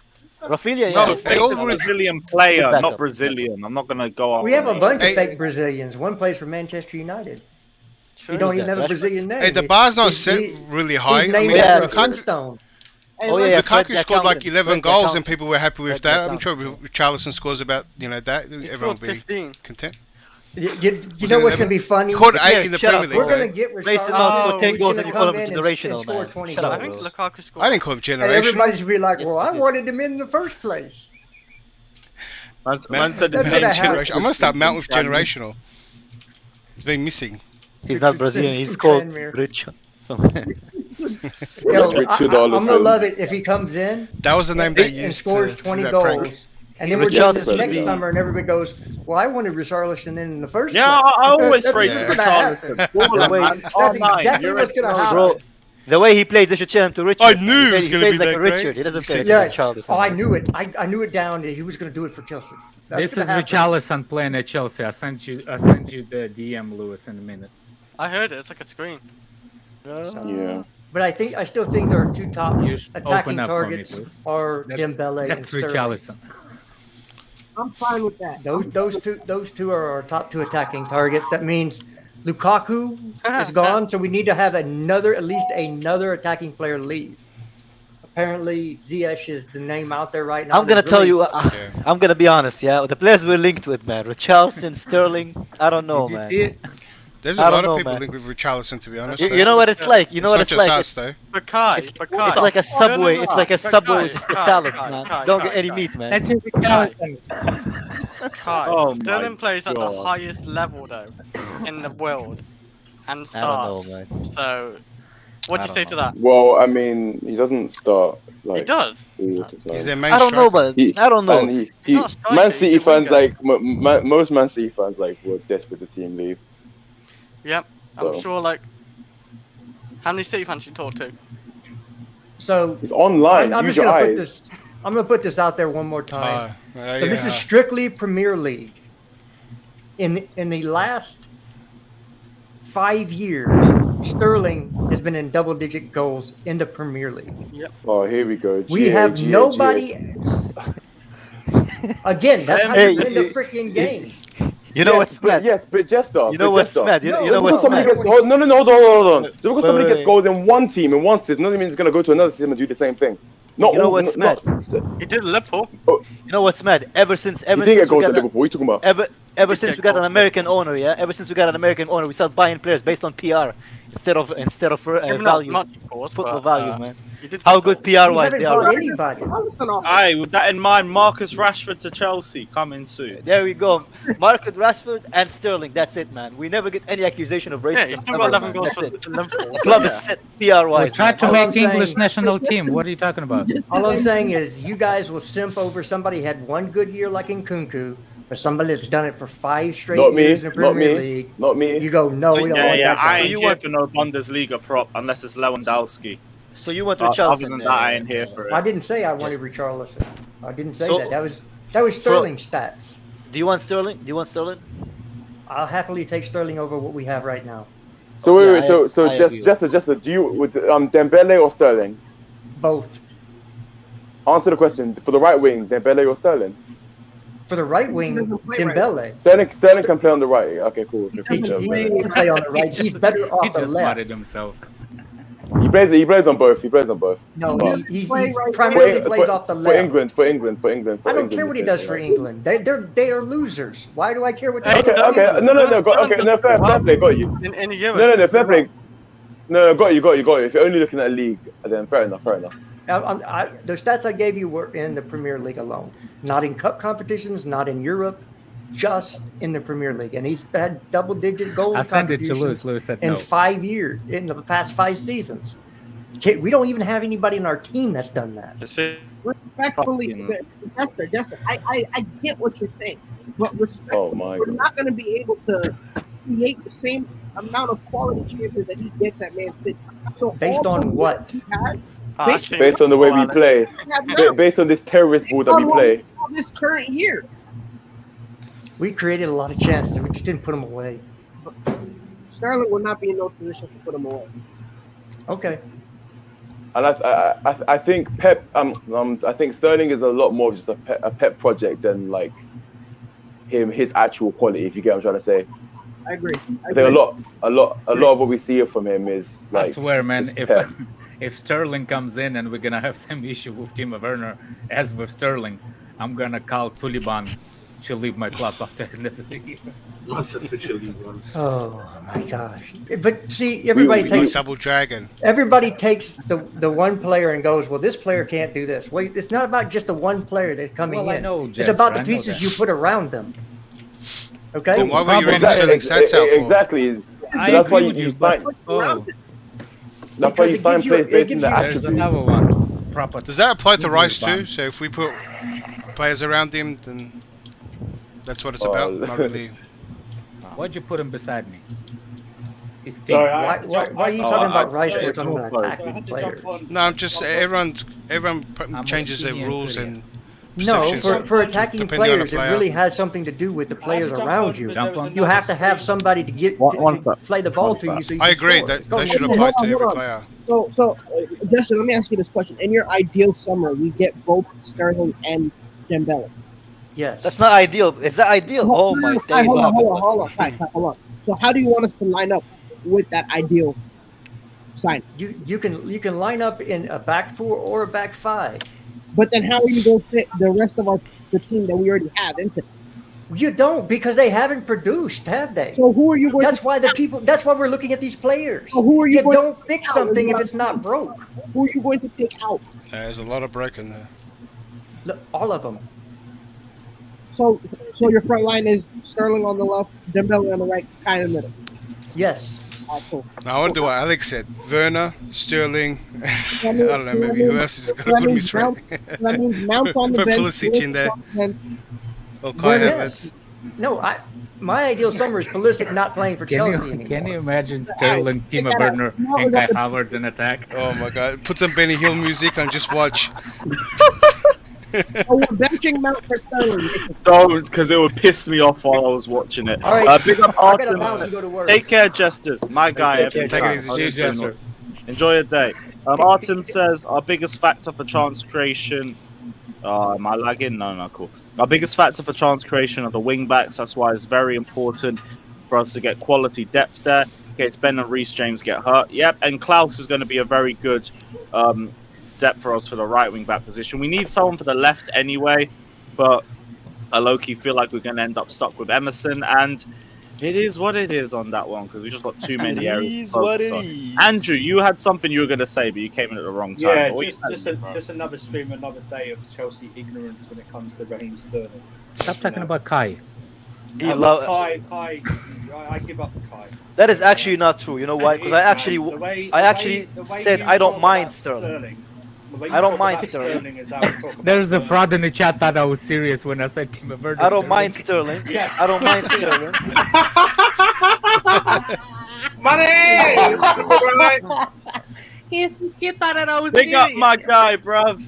Rafinha,
No,
yeah.
fake
all
Brazilian player,
Good backup.
not Brazilian. I'm not gonna go off.
We have a
on
bunch
Hey.
of fake Brazilians. One plays for Manchester United.
Sure
He don't
is
even
that,
have a
Rashford?
Brazilian name.
Hey, the bar's not
He's-
set
he-
really high.
He's
I
named
mean,
Yeah,
after a
Lukaku,
Flintstone.
Hey,
Oh,
let's-
yeah,
Lukaku
Fred
scored like
accountant.
11
Fred
goals
accountant.
and people were happy with
Fred
that. I'm sure
accountant.
Richarlison scores about, that.
He
Everyone
scored
will be
15.
content.
You
Was
know
it
what's
11?
going to be funny?
He scored
Yeah,
8 in the
shut
Premier
up,
League.
We're
bro.
going to get
Mason
Richarlison.
Mount scored 10
He's
goals
gonna
and you call
come
him
in and
generational,
score
man.
20
Shut up,
I
goals.
think
bro.
Lukaku scored.
I didn't call him
And everybody
generational.
should be like,
Yes,
well,
he
I
did.
wanted him in the first place.
Man said
That's
the
what I
main
have.
generation.
I'm gonna start Mount with
Champions.
generational. It's been missing.
He's not
Richardson
Brazilian. He's
from
called
Tranmere.
Rich.
Yo,
Richard
I'm
Allison.
going to love it if he comes in
That was the name they
and
used
scores
to
20
do that
goals.
prank.
And then we're doing this
Richarlison
next
should be-
summer, and everybody goes, well, I wanted Richarlison in the first
Yeah,
place.
I always
That's
rate
what's gonna happen.
Richarlison. Baller,
The way-
man.
That's
R9,
exactly
you're
what's
a
going to
pro.
happen.
Bro, the way he played, they should change him to Richard.
I
man.
knew it was
He
gonna
plays
be
like
that
a
great.
Richard. He doesn't play like
Yeah.
a Richarlison.
Oh, I knew it. I knew it down that he was going to do it for Chelsea. That's
This is
gonna happen.
Richarlison playing at Chelsea. I sent you the DM, Lewis, in a minute.
I heard it. It's like a screen.
Yeah.
But I still think there are two top
You should
attacking
open up for me,
targets
please.
are
That's-
Dembele and
That's
Sterling.
Richarlison.
I'm fine with that.
Those two are our top two attacking targets. That means Lukaku is gone, so we need to have at least another attacking player leave. Apparently, Ziyech is the name out there right now.
I'm gonna
There's
tell
really-
you, I'm gonna be honest, yeah. The players we're linked with, man, Richarlison, Sterling, I don't know,
Did you
man.
see it?
There's
I
a lot
don't
of
know,
people
man.
linked with Richarlison, to be honest.
You know what it's like. You know what
it's
it's
not
like.
just us, though.
But Kai,
It's
Kai.
like a Subway. It's like a
But
Subway
Kai,
with just the
Kai,
salad,
Kai,
man.
Kai,
Don't
Kai,
get any
Kai.
meat, man.
That's Richarlison.
Kai.
Oh my
Sterling plays at the
God.
highest level though in the world and
I don't
starts.
know, man.
So, what do you
I
say
don't
to that?
Well, I mean, he doesn't start like
He does.
all the
He's
time.
their main
I don't know,
striker.
but I don't know.
And
He's
he
not a striker,
Man
he's
City
a
fans
winger.
like most Man City fans like were desperate to see him leave.
Yep.
So.
I'm sure. Like, how many City fans you talk to?
So
He's online.
I'm
Use
just
your
gonna put
eyes.
this. I'm gonna put this out there one more time. So this is
yeah.
strictly Premier League. In the last 5 years, Sterling has been in double-digit goals in the Premier League.
Oh, here we go.
We
GA,
have
GA,
nobody. Again, that's how
Hey,
you win the freaking game.
You know what's mad?
Yes, but Jester.
You know
but
what's
Jester.
mad? You know
Just
what's
because somebody
mad?
gets hold on. Just because somebody
wait.
gets goals in one team in one system doesn't mean it's gonna go to another system and do the same thing. Not
You know
all-
what's
not-
He did Liverpool.
You know what's mad? Ever since
He did get
we
goals
got
at Liverpool. What are you talking about?
ever
did
since
get
we got an
goals.
American owner, yeah. Ever since we got an American owner, we start buying players based on PR instead of
Maybe not as
value,
much, of course,
football
but,
value, man. How good PR
We
wise
haven't
they are.
bought anybody.
Aye, with that in mind, Marcus Rashford to Chelsea coming soon.
There we go. Marcus Rashford and Sterling. That's it, man. We never get any accusation of racism.
Yeah, he's still got
ever,
11
man.
goals
That's
for
it.
Liverpool.
The club is
Yeah.
set PR
We
wise.
tried to
All
make
I'm saying-
English national team. What are you talking about?
All I'm saying is you guys will simp over somebody had one good year like in Kunku, or somebody that's done it for 5 straight
Not me.
years in the
Not
Premier
me.
League.
Not me.
You go, no, we don't
Yeah,
want
yeah,
that guy.
I ain't
you
here
want-
for no Bundesliga prop unless it's Lewandowski.
So you went
Other
Richarlison.
than that, I ain't here for
I
it.
didn't say I wanted Richarlison. I didn't say
So-
that. That was Sterling stats.
Do you want Sterling? Do you want Sterling?
I'll happily take Sterling over what we have right now.
So wait,
Yeah,
wait. So
I agree.
just do you with Dembele or Sterling?
Both.
Answer the question. For the right wing, Dembele or Sterling?
For the right wing, Dembele.
Sterling can play on the right. Okay, cool. Okay,
He
cool.
can play on the right. He's better
He
off the
just
left.
mudded himself.
He plays on both. He plays on both.
No,
But
he's
right
primarily
for,
plays
for,
off the
for
left.
England, for England.
I don't care what he does for England. They are losers. Why do I care what they
Okay,
do?
okay. No. Fair play. Got you.
In a year,
No, fair play. No, got you. If you're only looking at league, then fair enough.
The stats I gave you were in the Premier League alone, not in cup competitions, not in Europe, just in the Premier League. And he's had double-digit goal
I sent it to
contributions
Lewis. Lewis said
in
no.
5 years, in the past 5 seasons. We don't even have anybody in our team that's done that.
Respectfully, Jester, I get what you're saying, but
Oh my
we're
god.
not going to be able to create the same amount of quality chances that he gets at Man City. So
Based
all
on
the
what?
he has,
Based on the way we play, based on this terrorist ball that we play.
this current year.
We created a lot of chances, and we just didn't put them away.
Sterling will not be in those positions to put him away.
Okay.
And I think Pep. I think Sterling is a lot more of just a Pep project than like his actual quality. If you get what I'm trying to say.
I agree.
I think a lot of what we see from him is like.
I swear, man,
just
if
Pep.
if Sterling comes in and we're gonna have same issue with Timo Werner as with Sterling, I'm gonna call Tuliban to leave my club after the end of the year.
Oh my gosh! But see, everybody takes
double dragon.
Everybody takes the one player and goes, well, this player can't do this. Well, it's not about just the one player that's coming
Well, I
in.
know,
It's
Jester,
about the
I know
pieces
that.
you put around them. Okay.
Then why were you reading
Exactly.
Sterling's stats out for?
Exactly.
I
That's why
agree with
you
you, but
sign.
oh,
That's why
Because
you
it
sign
gives you-
players
it
based on
gives
the
you-
there's
attributes.
another one. Proper.
Does that apply to
Tuliban.
Rice too? So if we put players around him, then that's what it's about. Not really.
Why'd you put him beside me? His team.
Sorry,
Why are you
Oh,
talking
I-
about Rice? We're
it's
talking
more
about
fun.
attacking players.
No, I'm just everyone
I'm
changes their
Mosquini and
rules
Korea.
and
No,
perceptions
for attacking
depending on the
players, it
player.
really has something to do with the players around you.
Jump on.
You have to have somebody to get to play the ball to you. So you
I
can
agree.
score.
That
It's called
should
skill.
apply to
Hold
every
on.
player.
So, Justin, let me ask you this question: in your ideal summer, we get both Sterling and Dembele.
Yes.
That's not ideal. Is that ideal? Oh my
Hold
days.
on. Hold on. So, how do you want us to line up with that ideal sign?
You can line up in a back 4 or a back 5.
But then, how are you going to fit the rest of the team that we already have into?
You don't, because they haven't produced, have they?
So who are you going?
That's why that's why we're looking at these players.
So who are you going
don't
to
fix
take out?
something if it's not broke.
Who are you going to take out?
There's a lot of broken there.
Look, all of them.
So your front line is Sterling on the left, Dembele on the right, kind of middle.
Yes.
Cool.
Now I want to do what Alex said. Werner, Sterling. I
That means-
don't know. Maybe who else is got a
that
good
means
misread?
That means Mount on the
Put
bench.
Pulisic in there. Or Kai
Well,
Havertz.
yes. No, my ideal summer is Pulisic not playing for Chelsea anymore.
Can you imagine Sterling, Timo
that out.
Werner,
No,
and Kai
that-
Havertz in attack?
Oh my god. Put some Benny Hill music and just watch.
Oh, we're benching Mount for Sterling.
Don't, because it would piss me off while I was watching it.
All right.
Big up
I gotta bounce and go to
Artem.
work.
Take care, Jesters. My guy.
care.
every
Take it
time.
easy,
I'll just
Jester.
Enjoy your day. Artem says our biggest factor for chance creation. Am I lagging? No, cool. Our biggest factor for chance creation are the wing backs. That's why it's very important for us to get quality depth there. In case Ben and Reece James get hurt. Yep, and Klaus is going to be a very good depth for us for the right wing back position. We need someone for the left anyway, but I low-key feel like we're going to end up stuck with Emerson. And It is what it is on that one because we just got too many
It
areas.
is
to
what
focus
it
on.
is.
Andrew, you had something you were going to say, but you came in at the wrong time.
Yeah,
What are you saying, bro?
just another stream, another day of Chelsea ignorance when it comes to Raheem Sterling.
Stop talking about Kai.
Kai, I give up Kai.
That is actually not true. You know why?
It
Because I
is, man.
actually,
The way
said
you
I don't
talk
mind
about
Sterling.
The way you
I don't
talk
mind
about
Sterling.
is how we talk about
There's a
Sterling.
fraud in the chat that I was serious when I said Timo Werner.
I don't mind Sterling.
Yes.
I don't mind Sterling.
He thought that I was
Big
serious.
up my guy, bruv.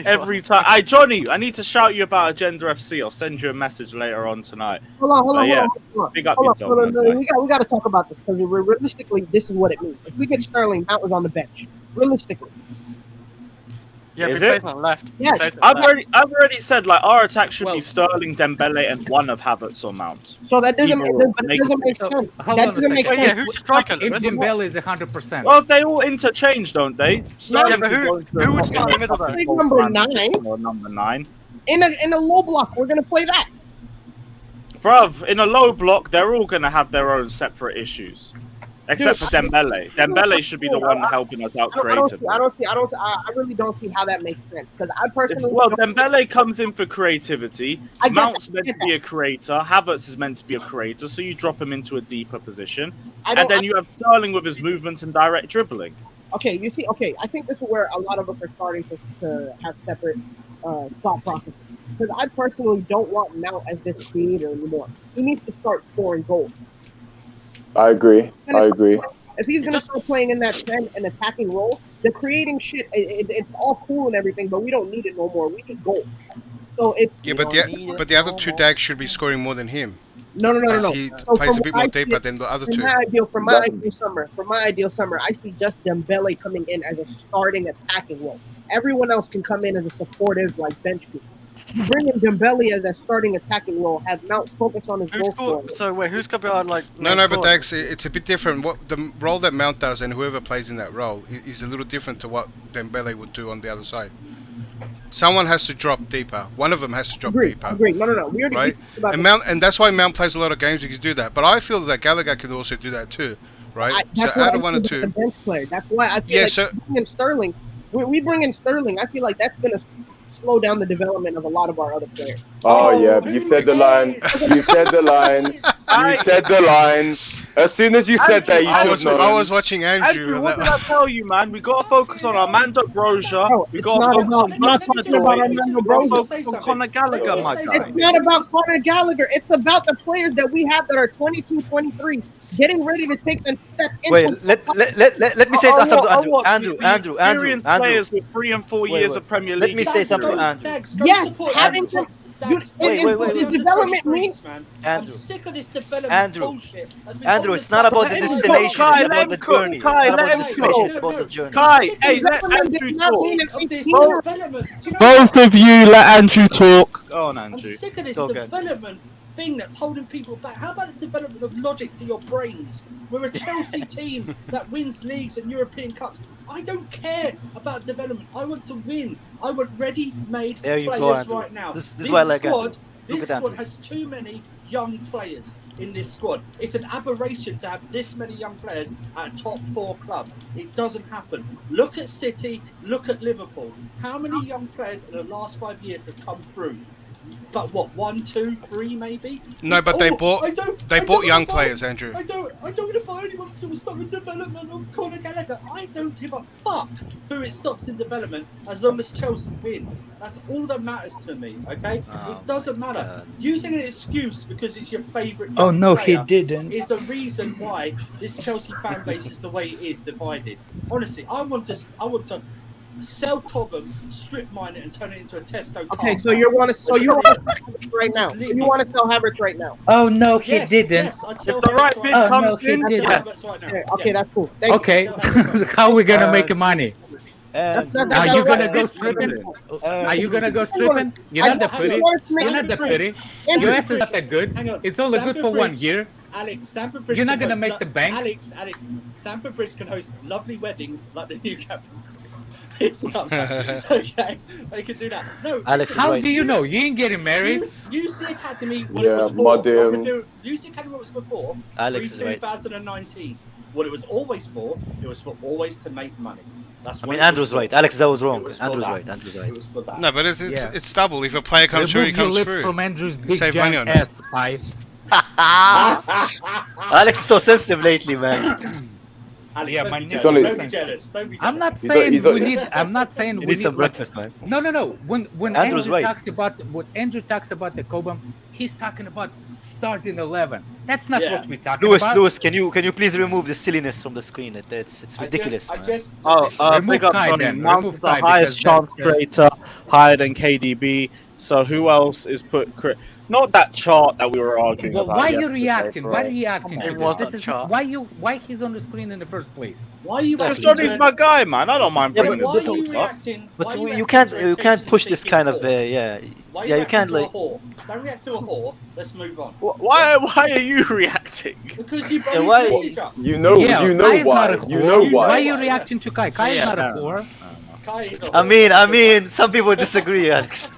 Every time. Hey, Johnny, I need to shout you about Agenda FC. I'll send you a message later on tonight.
Hold on, hold
But
on,
yeah,
hold on.
big up
Hold on,
yourself,
hold on.
man.
We got to talk about this because realistically, this is what it means. If we get Sterling, Mount was on the bench. Realistically,
Yeah,
Is
we
it?
played on left.
yes.
I've already said like our attack should be Sterling, Dembele, and one of Havertz or Mount.
So that doesn't,
Either or.
but it doesn't make
So,
sense.
hold
That
on a
doesn't make
second.
sense.
Who's striker?
If Dembele is 100%.
Well, they all interchange, don't they? Sterling
but
could go into a
who would
top
start in the middle
line,
then?
Like number
false
9
9 or number 9.
in a low block. We're gonna play that.
Bruv, in a low block, they're all going to have their own separate issues. Except for Dembele. Dembele should be the one helping us out creatively.
I really don't see how that makes sense because I personally.
Well, Dembele comes in for creativity.
I get
Mount's
that, I
meant
get
to be a creator. Havertz is meant to be a creator. So you drop him into a deeper position.
I
And then you have Sterling with his movements and direct dribbling.
Okay, you see, okay, I think this is where a lot of us are starting to have separate thought processes. Because I personally don't want Mount as this creator anymore. He needs to start scoring goals.
I agree.
If he's going to start playing in that 10 and attacking role, the creating shit, it's all cool and everything, but we don't need it no more. We need goals. So it's...
Yeah, but the other two dags should be scoring more than him.
No.
As he
So
plays a
from
bit
what
more
I
deeper
see,
than the other
For
two.
my ideal summer, I see just Dembele coming in as a starting attacking role. Everyone else can come in as a supportive, like bench people. You bring in Dembele as a starting attacking role, have Mount focus on his goal scoring.
So wait, who's gonna be on like?
No, but Dax, it's a bit different. What the role that Mount does and whoever plays in that role is a little different to what Dembele would do on the other side. Someone has to drop deeper. One of them has to drop deeper.
Agree. No. We already
Right?
talked about
And
this.
Mount, and that's why Mount plays a lot of games. He can do that. But I feel that Gallagher can also do that too, right?
That's
So
why
out
I
of one
feel
or
like the
two.
bench player. That's why I feel
Yeah,
like
so-
bring in Sterling. We bring in Sterling. I feel like that's going to slow down the development of a lot of our other players.
Oh yeah, you said the line. You said the line. You said the line. As soon as you said that, you
I
should
was
have known.
I was watching Andrew.
Andrew, what did I tell you, man? We got to focus on Armando Broja. We
it's
got to
not
focus
about-
on
I'm not talking about Armando Broja.
Focus on Conor Gallagher, my guy.
It's not about Conor Gallagher. It's about the players that we have that are 22, 23, getting ready to take the step into.
Wait, let me say something to Andrew.
Experienced players with 3 and 4 years of Premier League.
Let me say something to Andrew.
Yes, having to.
Wait.
Development means.
I'm sick of this development
Andrew.
bullshit.
Andrew, it's not about the destination,
Kai,
it's
let
about the
him cook.
journey.
Kai,
It's not
let
about the
him
destination,
cook.
it's about the journey.
Kai, hey, let
Development
Andrew
does not
talk.
mean
Of this
Both-
development. Do you know
Both of you let Andrew talk. Go on,
I'm
Andrew.
sick of this
Go again.
development thing that's holding people back. How about the development of logic to your brains? We're a Chelsea team that wins leagues and European Cups. I don't care about development. I want to win. I want ready-made
There you go,
players
Andrew.
right now.
This is why I like Andrew.
This
Look at
squad
Andrew.
has too many young players in this squad. It's an aberration to have this many young players at a top 4 club. It doesn't happen. Look at City, look at Liverpool. How many young players in the last 5 years have come through? But what, 1, 2, 3 maybe?
No, but they
I
bought
don't
young
wanna
players,
find-
Andrew.
I don't want to find anyone to stop the development of Conor Gallagher. I don't give a fuck who it stops in development as long as Chelsea win. That's all that matters to me, okay? It doesn't matter. Using an excuse because it's your favourite
Oh,
young
no, he
player
didn't.
is a reason why this Chelsea fan base is the way it is, divided. Honestly, I want to sell Cobham, strip mine it, and turn it into a Tesco.
Okay,
car
so you want to
park.
sell Havertz right now. So you want to sell Havertz right now.
Oh no, he
Yes,
didn't.
yes, I'd sell
If the right
Havertz
bid
right now.
comes
no, he
in,
didn't.
yeah.
Havertz right now.
Okay,
Yeah.
that's cool. Thank
Okay,
you.
so how are we gonna make money?
Andrew.
Are you gonna
right.
go stripping? Are you gonna go stripping? You're not that pretty. You're not that pretty. Your ass is not that good.
Hang on.
It's only good for 1
Bridge.
year.
Alex, Stamford Bridge.
You're not
can
gonna
host
make the bank.
Alex, Stamford Bridge can host lovely weddings like the new capital. It's not bad. Okay, they can do that. No,
Alex,
How do you know? You ain't getting married.
Use the academy what it
Yeah,
was for.
my damn.
Use the academy what it was before.
Alex is right.
2019. What it was always for, it was for always to make money. That's
I
what
mean,
it was
Andrew's
for.
right. Alex, that was
It
wrong.
was for
Andrew's
that.
right. Andrew's
It
right.
was for that.
No, but it's
Yeah.
it's double. If a player comes through, he
Remove your
comes
lips
through.
from Andrew's
You
big
save money
giant
on it.
ass pie.
Alex is so sensitive lately, man.
Alex,
Yeah,
don't
my
be
nipple
jealous.
is
Don't be
sensitive.
jealous. Don't be jealous.
I'm not
He's
saying
a-
we need. I'm not saying
You
we
need
need
some
like,
breakfast, man.
No. When
Andrew's
Andrew
right.
talks about the Cobham, he's talking about starting 11. That's not
Yeah.
what we're talking
Lewis,
about.
Lewis, can you please remove the silliness from the screen? It's ridiculous,
I
man.
just
Remove
Big up
Kai
Tony.
then.
Mount
Remove
is the
Kai
highest
because
chance
that's,
creator, higher than KDB. So who else is not that chart that we were arguing
Well,
about
why are you
yesterday,
reacting? Why are
bro.
you reacting
It
to
was
this?
that
This is
chart.
why he's on the screen in the first place.
Why are you
Because
reacting
Johnny's
to
my guy, man. I don't mind
Yeah,
bringing
Why
his
are you
thoughts up.
reacting?
But
why are
you
reacting
can't
to
you can't push this
attention-seeking
kind of
whore?
yeah
Why are
yeah you
reacting
can't
to a
like
whore? Don't react to a whore. Let's move on.
Why are you reacting?
Because you
Yeah,
brought
why-
his message up.
You know,
Yeah,
you
Kai
know
is
why.
not a
You
whore.
know
Why
why.
are you reacting to Kai? Kai is
Yeah,
not a
fair
whore.
Kai is a
I
whore.
mean some people disagree, Alex.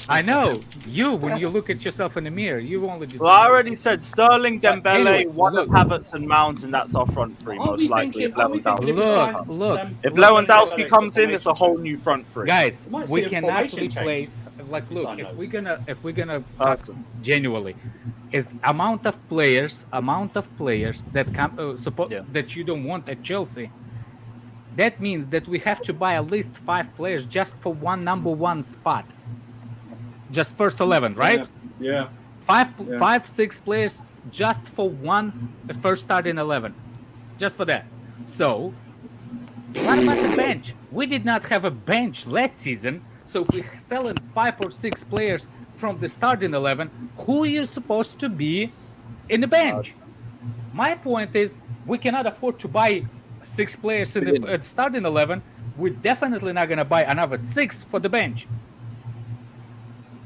I know. When you look at yourself in the mirror, you only just.
Well, I already said Sterling,
But
Dembele,
anyway,
one of
look.
Havertz and Mount, and that's our front three,
Are
most
we
likely, if
thinking
Lewandowski
Look,
comes.
look.
If
Look,
Lewandowski
Lewandowski
comes in, it's a whole
formation
new front three.
Guys,
might
we
see a
cannot
formation change.
replace. Like, look,
Son
if
knows.
we're gonna talk genuinely, is amount of players that come that you don't want at Chelsea. That means that we have to buy at least 5 players just for one number 1 spot. Just first 11, right?
Yeah.
5-6 players just for one first starting 11, just for that. So, what about the bench? We did not have a bench last season, so if we're selling 5 or 6 players from the starting 11, who are you supposed to be in the bench? My point is, we cannot afford to buy 6 players in the starting 11. We're definitely not going to buy another 6 for the bench.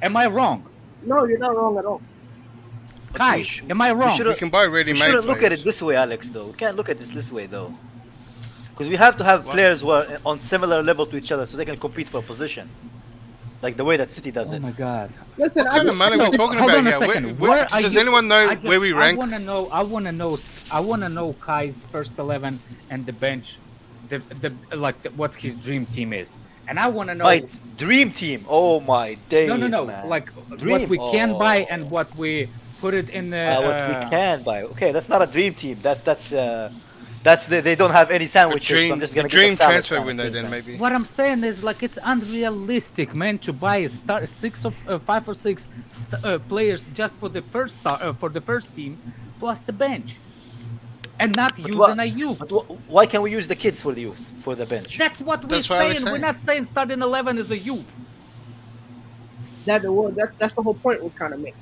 Am I wrong?
No, you're not wrong at all.
Kai, am I wrong?
We can buy
We
ready-made
shouldn't look at
players.
it this way, Alex. Though we can't look at this way, though, because we have to have players who are on similar level to each other, so they can compete for a position, like the way that City does
Oh
it.
my God!
Listen,
What kind of money are we talking
hold
about
on a
here?
second.
Where-
Where are
does
you-
anyone know where we rank?
I want to know Kai's first 11 and the bench, what his dream team is, and I want to know.
My dream team. Oh my days.
No.
Man.
Like
Dream.
what we can buy and what we put it in the.
What we can buy. Okay, that's not a dream team. They don't have any sandwiches. So I'm just gonna get
dream
a salad
transfer
kind of
window
thing,
then
man.
maybe.
What I'm saying is, like, it's unrealistic, man, to buy 5 or 6 players just for the first team, plus the bench, and not using a youth.
But why can't we use the kids for the bench?
That's what we're
That's what I was
saying. We're
saying.
not saying starting 11 is a youth.
That's the whole point we're trying to make.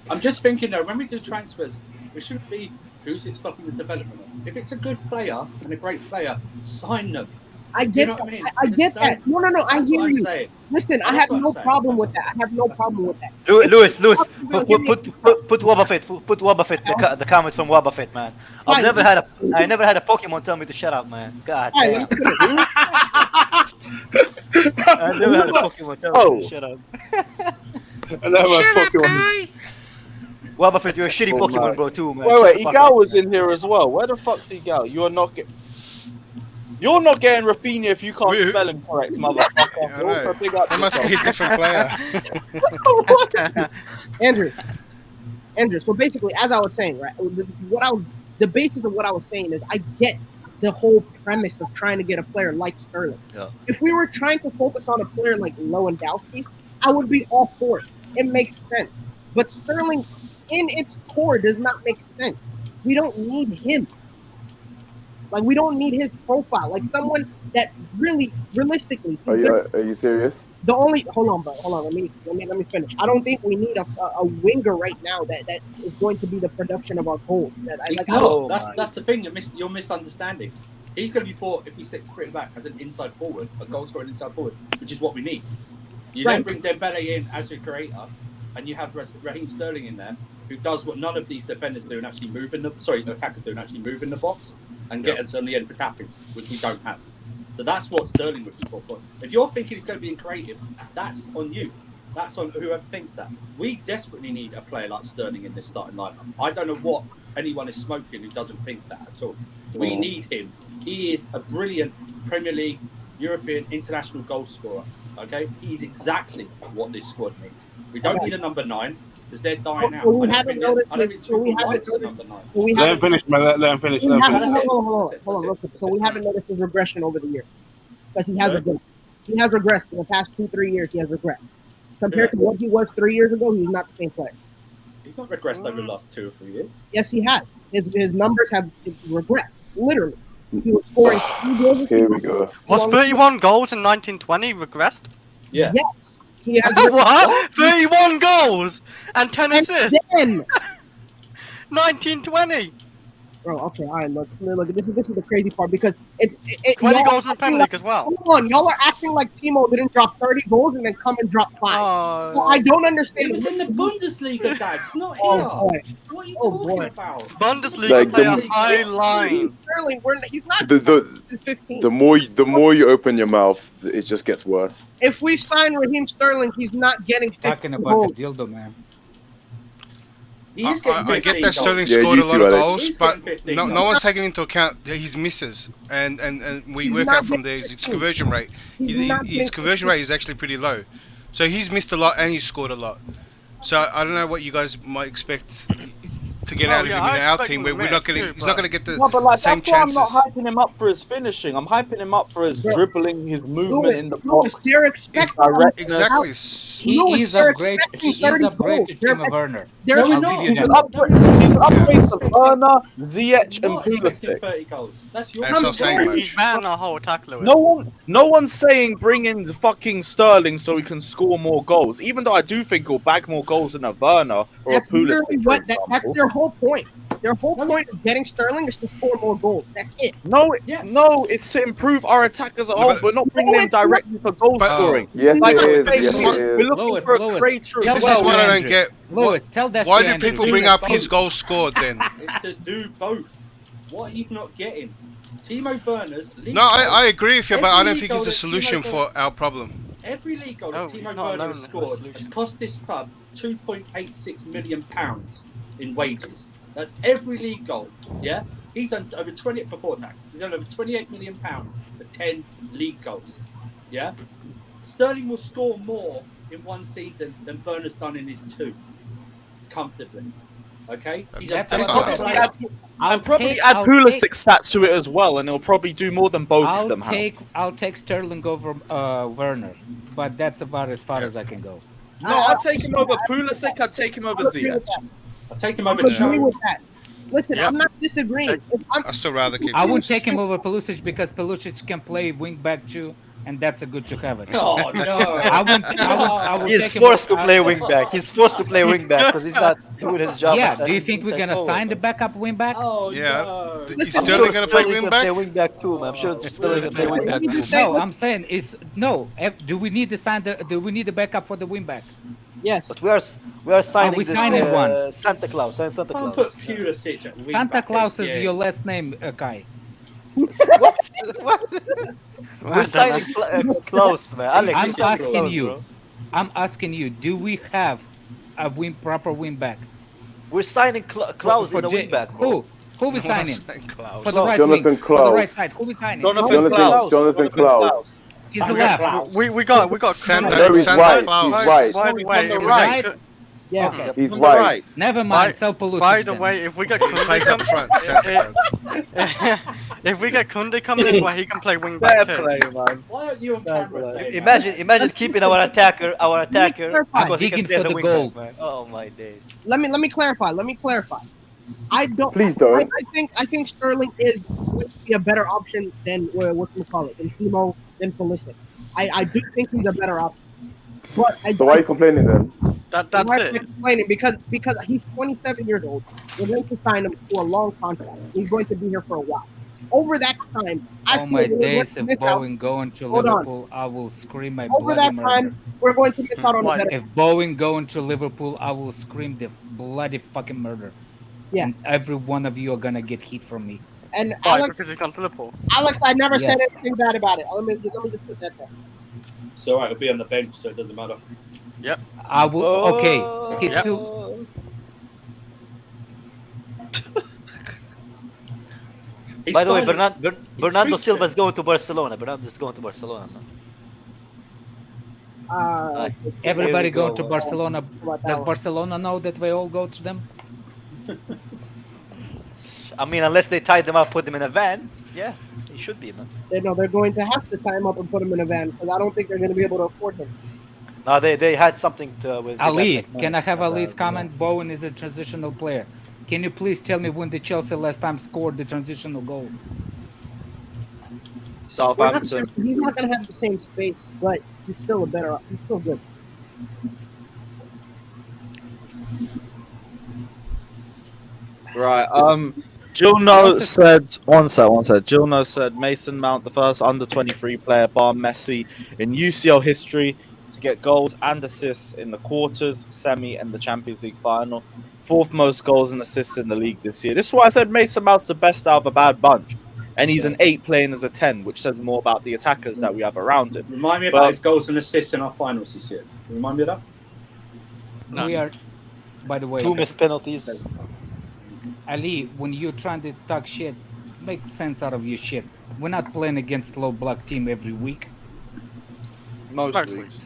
I'm just thinking though, when we do transfers, it shouldn't be who's it stopping the development of. If it's a good player and a great player, sign them.
I
Do
get
you know
that.
what I mean?
I get
Just
that. No, I
That's
hear
what I'm
you.
saying.
Listen, I
That's
have
what I'm
no
saying.
problem with that. I have no problem with that.
Lewis,
Hear me.
put Waba Fit, the comment from Waba Fit, man. I never had a Pokemon tell me to shut up, man. God
Alright,
damn.
let me finish.
I never had a Pokemon tell me to shut up. Waba Fit, you're a shitty Pokemon, bro, too, man.
Wait,
Shut the fuck
Igal
up,
was
man.
in here as well. Where the fuck's Igal? You're not getting Rafinha if you can't spell him correct, motherfucker.
I know.
Also big up
They must be a
yourself.
different player.
Andrew. So basically, as I was saying, right, the basis of what I was saying is I get the whole premise of trying to get a player like Sterling.
Yeah.
If we were trying to focus on a player like Lewandowski, I would be all for it. It makes sense. But Sterling, in its core, does not make sense. We don't need him. Like, we don't need his profile. Like, someone that really, realistically,
Are you serious?
the only hold on, bro. Hold on. Let me finish. I don't think we need a winger right now that is going to be the production of our goals.
He's not. That's the thing. You're misunderstanding. He's going to be bought if he sits pretty back as an inside forward, a goal scoring inside forward, which is what we need. You then bring Dembele in as your creator, and you have Raheem Sterling in there, who does what none of these defenders do and actually attackers do and actually move in the box and get us on the end for tappings, which we don't have. So So that's what Sterling would be for. If you're thinking he's going to be creative, that's on you. That's on whoever thinks that. We desperately need a player like Sterling in this starting lineup. I don't know what anyone is smoking who doesn't think that at all. We need him. He is a brilliant Premier League, European, international goal scorer. Okay, he's exactly what this squad needs. We don't need a number 9 because they're dying out.
We haven't noticed. We haven't noticed.
Let him finish, man. Let him finish. Let him finish.
Hold on. So we haven't noticed his regression over the years because he has regressed. He has regressed in the past 2-3 years. He has regressed compared to what he was 3 years ago. He's not the same player.
He's not regressed over the last 2 or 3 years.
Yes, he has. His numbers have regressed. Literally, he was scoring 3 goals.
Here we go.
Was 31 goals in 1920 regressed?
Yeah.
Yes. He has
what? 31 goals and 10 assists.
Then
1920.
Bro, okay, all right, look, this is the crazy part because it's
20 goals in the Premier League as well.
Come on, y'all are acting like Timo didn't drop 30 goals and then come and drop 5. So I don't understand.
It was in the Bundesliga, Dad. It's not here.
Oh, boy.
What are you talking about?
Bundesliga
Like
play
the-
a high line.
Sterling, he's not
The
15.
the more you open your mouth, it just gets worse.
If we sign Raheem Sterling, he's not getting 15
Talking about
goals.
the dildo, man.
I get that Sterling
Yeah,
scored
you
a lot
too,
of
Alex.
goals,
He's
but
getting 15
no
goals.
one's taking into account his misses, and we
He's
work
not
out from there
getting
his conversion rate.
He's not
His
getting
conversion rate is actually pretty low, so he's missed a lot and he's scored a lot. So I don't know what you guys might expect to get out of him in our team, where we're not getting. He's not going to get the
No, but like
same
that's why I'm
chances.
not hyping him up for his finishing. I'm hyping him up for his dribbling, his movement in the box.
They're expecting
Exactly.
He is upgrade. He is upgrade to Timo Werner.
They're
I'll
not.
give you
He's
that.
an upgrade. He's an upgrade to Werner, Ziyech, and
Not expecting
Pulisic.
30 goals. That's your
That's what I'm saying, man.
He's banned our whole attack, Lewis.
No one's saying bring in the fucking Sterling so he can score more goals. Even though I do think he'll bag more goals than a Werner or
That's
a Pulisic.
literally
for
what. That's
example.
their whole point. Their whole point of getting Sterling is to score more goals. That's it.
No, it's to improve our attack as a whole.
but-
We're not bringing him directly for goal scoring.
Yes,
Like
it
I'm
is.
saying,
Yes, it
we're
is.
looking for a creator
tell
as
This is
that
what
to
I don't
Andrew.
get.
Lewis, tell that
Why
to
do
Andrew.
people bring up his goals scored then?
It's to do both. What are you not getting? Timo Werner's league
No, I
goals-
agree with you, but
every
I don't
league
think
goal
he's the
that
solution
Timo
for our problem.
Every league goal
No,
that
he's
Timo
not
Werner
alone
has
in the
scored
solution.
has cost this club £2.86 million in wages. That's every league goal. Yeah, he's done over 20 before tax. He's done over £28 million for 10 league goals. Yeah, Sterling will score more in one season than Werner's done in his 2, comfortably. Okay, he's a
That's
better
not
player.
I'll probably add Pulisic stats to it as well, and it'll probably do more than both of them have.
I'll take Sterling over Werner, but that's about as far as I can go.
No, I'll take him over Pulisic. I'll take him over Ziyech.
I'll take him
I
over
agree
Cho.
with that. Listen,
Yeah.
I'm not disagreeing. If I'm,
I still rather keep.
I would take him over Pulisic because Pulisic can play wing back too, and that's a good to have it.
Oh no!
I would
He's
take him
forced to
over-
play wing back. He's forced to play wing back because he's not doing his job.
Yeah,
at
do you
that
think we're
inside
gonna
forward,
sign the
man.
backup wing back?
Oh
Yeah.
no!
Is
I'm
Sterling
sure
going to play
Sterling's
wing
play
back?
wing back too, man. I'm sure Sterling's gonna play wing back too.
No, I'm saying is no. Do we need to sign the? Do we need the backup for the wing back?
yes.
But we are signing
we
this,
signing one.
Santa Claus. Sign Santa
Can't
Claus.
put Pulisic at wing
Santa
back,
Claus is
yeah.
your last name, Kai.
What? We're
don't
signing Klaus, man. Alex,
I'm
we signed
asking
Klaus,
you.
bro.
I'm asking you. Do we have a proper wing back?
We're signing Klaus
For
in the
J-
wing back, bro.
Who we signing?
Klaus.
For the right
Jonathan
wing. For the
Klaus.
right side. Who we signing?
Jonathan Klaus.
He's the left.
We got
Santa,
No, he's
Santa
right.
Claus.
He's right.
Wait,
He's
wait,
on the
if we
right.
get-
Yeah.
Okay.
He's
On the
right.
Never
By-
mind. Sell Pulisic.
By the
then.
way, if we get
He
Kunde
plays up front. Santa Claus.
if we get Kunde coming this way, he can play wing
Fair
back too.
play, man.
Why aren't you on camera saying
Imagine keeping our attacker because he
Digging
can play
for
the
the
wing
goal.
back, man. Oh my days.
Let me clarify. I don't.
Please don't.
I think Sterling is going to be a better option than whatchamacallit, than Timo, than Pulisic. I do think he's a better option. But
So why are you complaining then?
That's
why am I
it.
complaining? Because he's 27 years old. We're going to sign him to a long contract. He's going to be here for a while. Over that time, I
Oh
feel
my
we're going
days
to
of
miss out.
Bowen going to
Hold on.
Liverpool, I will scream my
Over
bloody
that
murder.
time, we're going to miss out on a
Why?
better.
If Bowen going to Liverpool, I will scream the bloody fucking murder.
Yeah.
And every one of you are gonna get heat from me.
And
Why?
Alex,
Because he's gone to Liverpool.
I never said
Yes.
anything bad about it. Let me just put that there.
It's all right. He'll be on the bench, so it doesn't matter.
Yep.
I will. Okay, he's
Yep.
still.
By the way,
silent.
Bernardo
speechless.
Silva is going to Barcelona. Bernardo's going to Barcelona now.
Everybody
Here we
going
go.
to Barcelona.
About that
Does
one.
Barcelona know that we all go to them?
I mean, unless they tie them up, put them in a van. Yeah, he should be, man.
They're going to have to tie him up and put him in a van because I don't think they're going to be able to afford him.
No, they had something to with
Ali,
that, like,
can I have
as
Ali's
a-
comment? Bowen is a transitional player. Can you please tell me when the Chelsea last time scored the transitional goal?
Southampton.
He's not going to have the same space, but he's still he's still good.
Right. Jill No said one sec. Jill No said Mason Mount, the first under 23 player bar Messi in UCL history to get goals and assists in the quarters, semi, and the Champions League final. Fourth most goals and assists in the league this year. This is why I said Mason Mount's the best out of a bad bunch. And he's an 8 playing as a 10, which says more about the attackers that we have around him.
Remind me about his goals and assists in our finals this year. Remind me of that.
No.
We are, by the way,
2 missed penalties.
Ali, when you're trying to talk shit, make sense out of your shit. We're not playing against low block team every week.
Most weeks.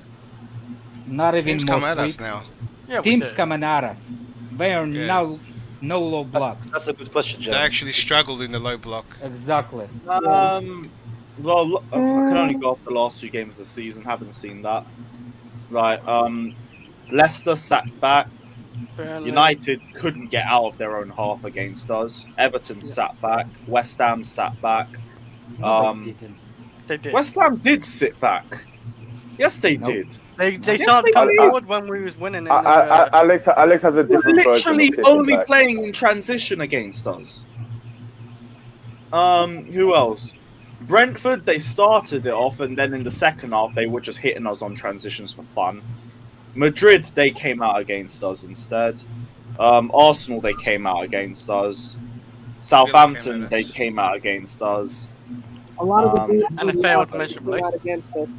Not even
Teams
most
come at us
weeks.
now.
Yeah, we
Teams
do.
coming at us. They are
Yeah.
now no low blocks.
That's a good question,
They
Joe.
actually struggled in the low block.
Exactly.
Well, I can only go off the last 2 games of the season. Haven't seen that. Right. Leicester sat back.
Burnley.
United couldn't get out of their own half against us. Everton sat back. West Ham sat back.
They did.
West Ham did sit back. Yes, they
Nope.
did.
They
Yes,
started
they
coming
did.
forward when we was winning. In,
Alex has a
We're
different version
literally
of sitting
only
back.
playing in transition against us. Who else? Brentford, they started it off, and then in the second half, they were just hitting us on transitions for fun. Madrid, they came out against us instead. Arsenal, they came out against us. Southampton, they came out against us.
A lot of the games
and
we
it failed
lost,
miserably.
they came out against us.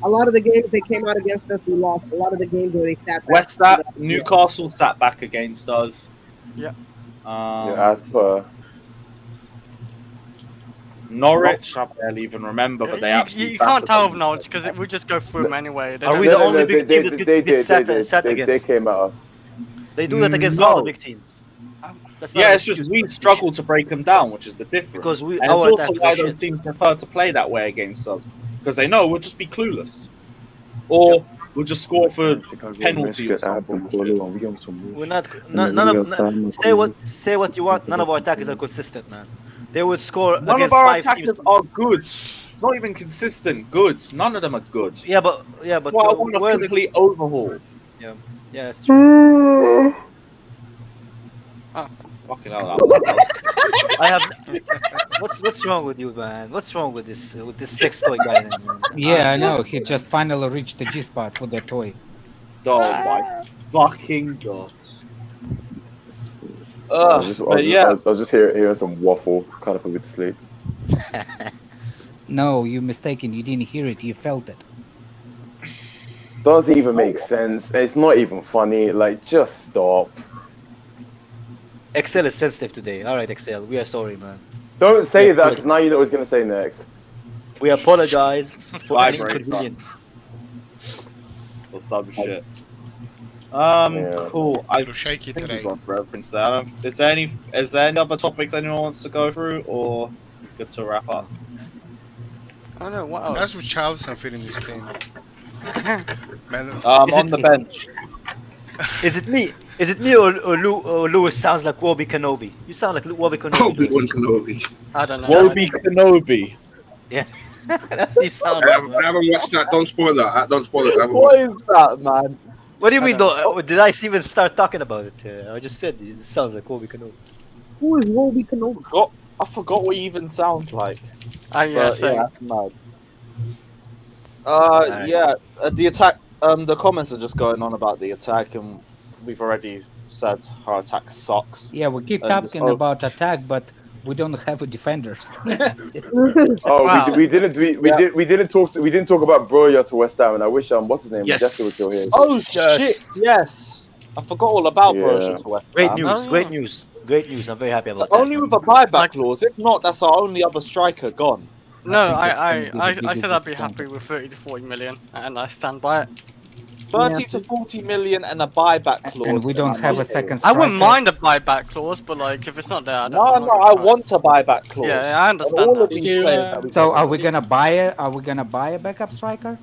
A lot of the games they came out against us, we lost. A lot of the games where they sat back.
West Ham, Newcastle sat back against us.
Yeah.
As per.
Norwich, I barely even remember, but they absolutely.
You can't tell of Norwich because we just go through them anyway. They
Are
don't-
we the only big team that
They
gets sat
they
against?
came at us.
They do that against
No.
all the big teams. That's not
Yeah,
an
it's just
excuse,
we struggle to break them down, which is the difference.
Because we-
and
our
it's also
attackers
why
are
those
shit.
teams prefer to play that way against us, because they know we'll just be clueless, or we'll just score for penalty or something.
We're not. None of. Say what you want. None of our attackers are consistent, man. They would score
None
against
of our
5
attackers
teams.
are good. It's not even consistent. Good. None of them are good.
Yeah, but
Well, I want a
where are
complete overhaul.
Yeah, yeah, it's true.
Fucking hell, that was
I have. What's wrong with you, man? What's wrong with this sex toy guy? Man?
Yeah, I know. He just finally reached the G spot for the toy.
Oh my fucking gosh.
I was just hearing some waffle, kind of put me to sleep.
No, you're mistaken. You didn't hear it. You felt it.
Doesn't even make sense. It's not even funny. Like, just stop.
Excel is sensitive today. All right, Excel. We are sorry, man.
Don't say that, because now you know what he's gonna say next.
We apologize for any
Vibrate
inconvenience.
or some shit.
Yeah.
Cool.
A little shaky
think
today.
we've gone through everything today. Is there any other topics anyone wants to go through, or good to wrap up?
I don't know what
How's
else.
Richarlison fit in this team? Man,
On the bench.
Is it me? Is it me or Lewis sounds like Wobby Kenobi? You sound like Wobby Kenobi.
Obi-Wan Kenobi.
I don't know.
Wobby Kenobi.
Yeah, that's what you sound
I
like.
haven't watched that. Don't spoil that. Don't spoil it. I haven't
What
watched
is that, man?
What do you mean? Though? Did I even start talking about it? I just said it sounds like Wobby Kenobi.
Who is Wolby Kenobi?
I forgot what he even sounds like.
Yeah,
But,
same.
yeah, mad.
Alright.
Yeah, the attack. The comments are just going on about the attack, and we've already said our attack sucks.
Yeah, we keep
And
talking
so-
about attack, but We don't have a defenders.
Oh,
Wow.
we didn't talk about Broja to West Ham, and I wish what's his name,
Yes.
Jesse was still here.
Oh shit! Yes, I forgot all about
Yeah.
Broja to West
Great
Ham.
news,
yeah.
great news, great news. I'm very happy about
Only
that.
with a buyback
Like-
clause. If not, that's our only other striker gone.
No,
think it's gonna be the
I
biggest
said I'd be
disappointment.
happy with 30 to 40 million, and I stand by it.
30 to 40 million and a buyback clause.
And we don't
I'm
have a
okay.
second
I
striker.
wouldn't mind a buyback clause, but like if it's not there, I don't.
No,
I'm
no,
not
I
gonna try.
want a buyback clause.
Yeah, I understand
On all
that.
of these
Did you,
players that we
So
got.
are we gonna buy it? Are we gonna buy a backup striker?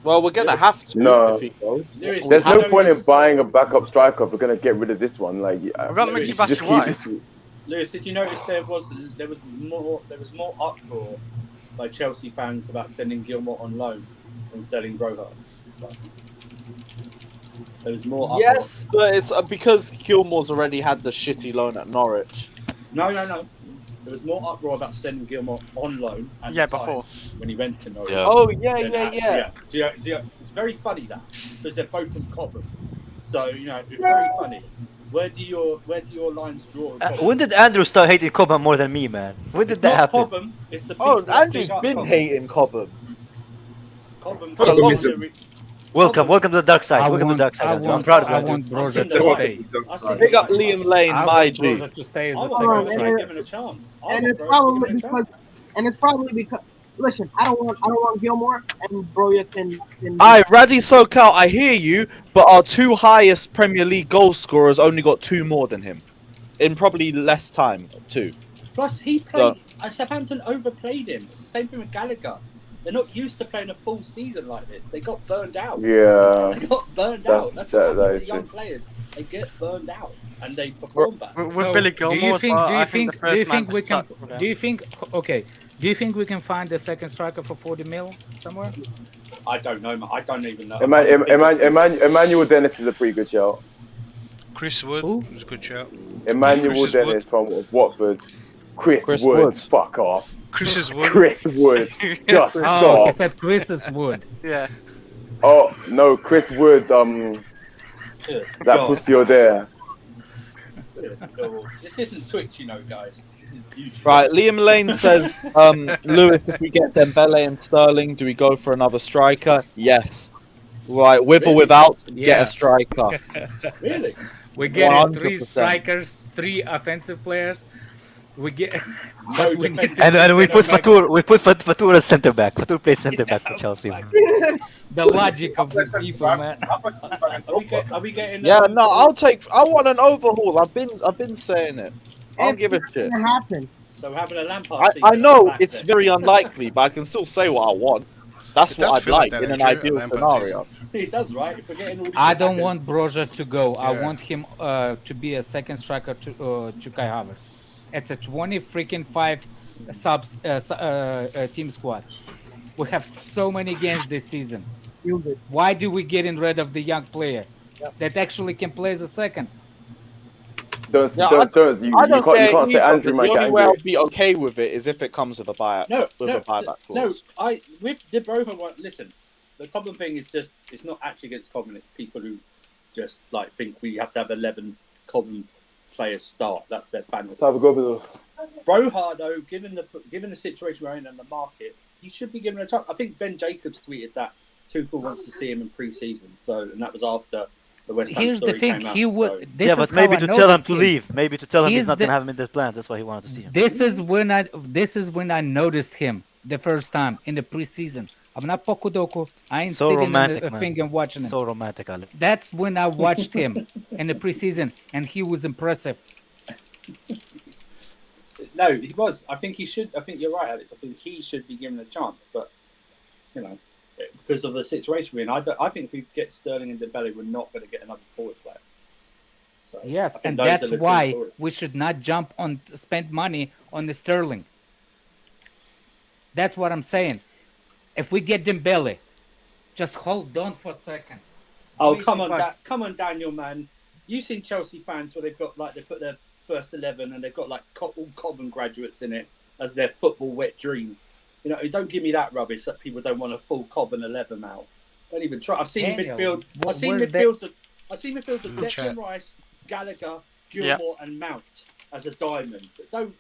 Well, we're gonna have to
No.
if he goes.
Lewis,
There's
I
no
know
point in
he's-
buying a backup striker if we're gonna get rid of this one. Like,
We've got
Lewis,
Mixi
just
Batshuayi.
keep.
Lewis, did you notice there was more uproar by Chelsea fans about sending Gilmore on loan than selling Broja? There was more uproar.
Yes, but it's because Gilmore's already had the shitty loan at Norwich.
No. There was more uproar about sending Gilmore on loan. At
Yeah,
the time
before.
when he went to Norwich.
Yeah.
Oh yeah.
Do you, it's very funny that because they're both from Cobham, so you know it's very funny. Where do your lines draw?
When did Andrew start hating Cobham more than me, man? When did
It's
that
not
happen?
Cobham, it's the
Oh,
people that
Andrew's
big up
been
Cobham.
hating Cobham.
Cobham
For a long
time.
Welcome to the dark side. Welcome to the dark side. Andrew. I'm proud of you.
I
Andrew.
want Broja
seen
to
the
stay.
I've seen
Big
the
up Liam Lane,
I
my
want
G.
Broja to stay as
I
a
want
second
Broja to
striker.
give him a chance. I
And
want
it's
Broja to
probably
give him a
because,
chance.
listen, I don't want Gilmore, and Broja can
Aye, Raddy SoCal, I hear you, but our two highest Premier League goal scorers only got 2 more than him. In probably less time, 2.
Plus, he played. Southampton overplayed him. It's the same thing with Gallagher. They're not used to playing a full season like this. They got burned out.
Yeah.
They got burned
That-
out. That's what
that
happens
is
to young
true.
players. They get burned out and they perform bad.
With
So,
Billy
do
Gilmore,
you think?
as
Do
well,
you
I think
think?
the
Do you
first man
think we
to
can?
start with
Do you think? Okay. Do you think we can find a second striker for 40 mil somewhere?
I don't know, man. I don't even know.
Emmanuel Dennis is a pretty good shout.
Chris Wood
Who?
was a good shout.
Emmanuel
Chris
Dennis from Watford. Chris Wood.
Wood.
Fuck off.
Chris Wood.
Chris Wood. Just
Oh, he
stop.
said Chris's Wood.
Yeah.
Oh no, Chris Wood.
Good
That
God.
pussy you're there.
Good Lord. This isn't Twitch, you know, guys. This is YouTube.
Right, Liam Lane says, Lewis, if we get Dembele and Sterling, do we go for another striker? Yes. Right, with or
Really?
without, get
Yeah.
a striker.
Really?
We get 3
100%.
strikers, 3 offensive players. We get,
No
but we need
defensive.
to
And we put
centre back.
Fatur. We put Fatur as centre back. Fatur plays centre back for Chelsea. Man.
The logic of these people, man.
Are we getting?
Yeah, no, I want an overhaul. I've been saying it. I don't give a shit.
gonna happen.
So we're having a Lampard.
I
season
know
back
it's
then.
very unlikely, but I can still say what I want. That's
It
what
does
I'd
feel like
like
that,
in an
Andrew,
ideal
Lampard
scenario.
It does, right? If we're getting all these
I don't
attackers.
want Broja to go. I
Yeah.
want him to be a second striker to Kai Havertz. It's a 5 subs team squad. We have so many games this season.
Use it.
Why do we getting rid of the young player that actually can play as a second?
You
I
can't say
either,
Andrew
but
might
the
get
only way I'll
angry.
be okay with it is if it comes with a buyback.
No,
with a buyback clause.
with De Bruyne one. Listen, the Cobham thing is just it's not actually against Cobham. It's people who just like think we have to have 11 Cobham players start. That's their fantasy.
Let's have a go with it.
Broja, though, given the situation we're in the market, he should be given a chance. I think Ben Jacobs tweeted that Tuchel wants to see him in pre-season. So, and that was after the West Ham
Here's
story
the thing.
came out.
He would.
So.
This
Yeah,
is
but
how
maybe
I
to tell him
noticed
to leave. Maybe to tell him he's
He's
not
the-
gonna have him in this plan. That's why he wanted to see him.
This is when I noticed him the first time in the preseason. I'm not Pokudoku. I ain't
So
sitting
romantic,
in the
man.
thing and watching him.
So romantic, Ali.
That's when I watched him in the preseason, and he was impressive.
No, he was. I think he should. I think you're right, Alex. I think he should be given a chance. But, you know, because of the situation we're in, I think if we get Sterling and Dembele, we're not going to get another forward player. So
Yes,
I think
and
those are
that's
the two
why
forwards.
we should not jump on spend money on the Sterling. That's what I'm saying. If we get Dembele, just hold on for a second.
Oh,
Wait
come
for
on,
bucks.
come on, Daniel, man. You've seen Chelsea fans where they've got they put their first 11 and they've got all Cobham graduates in it as their football wet dream. You know, don't give me that rubbish that people don't want a full Cobham 11 now. Don't even try. I've seen
Daniel,
midfield. I've seen
where's
midfields of
Chat.
Declan Rice, Gallagher, Gilmore, and Mount. as a diamond. Don't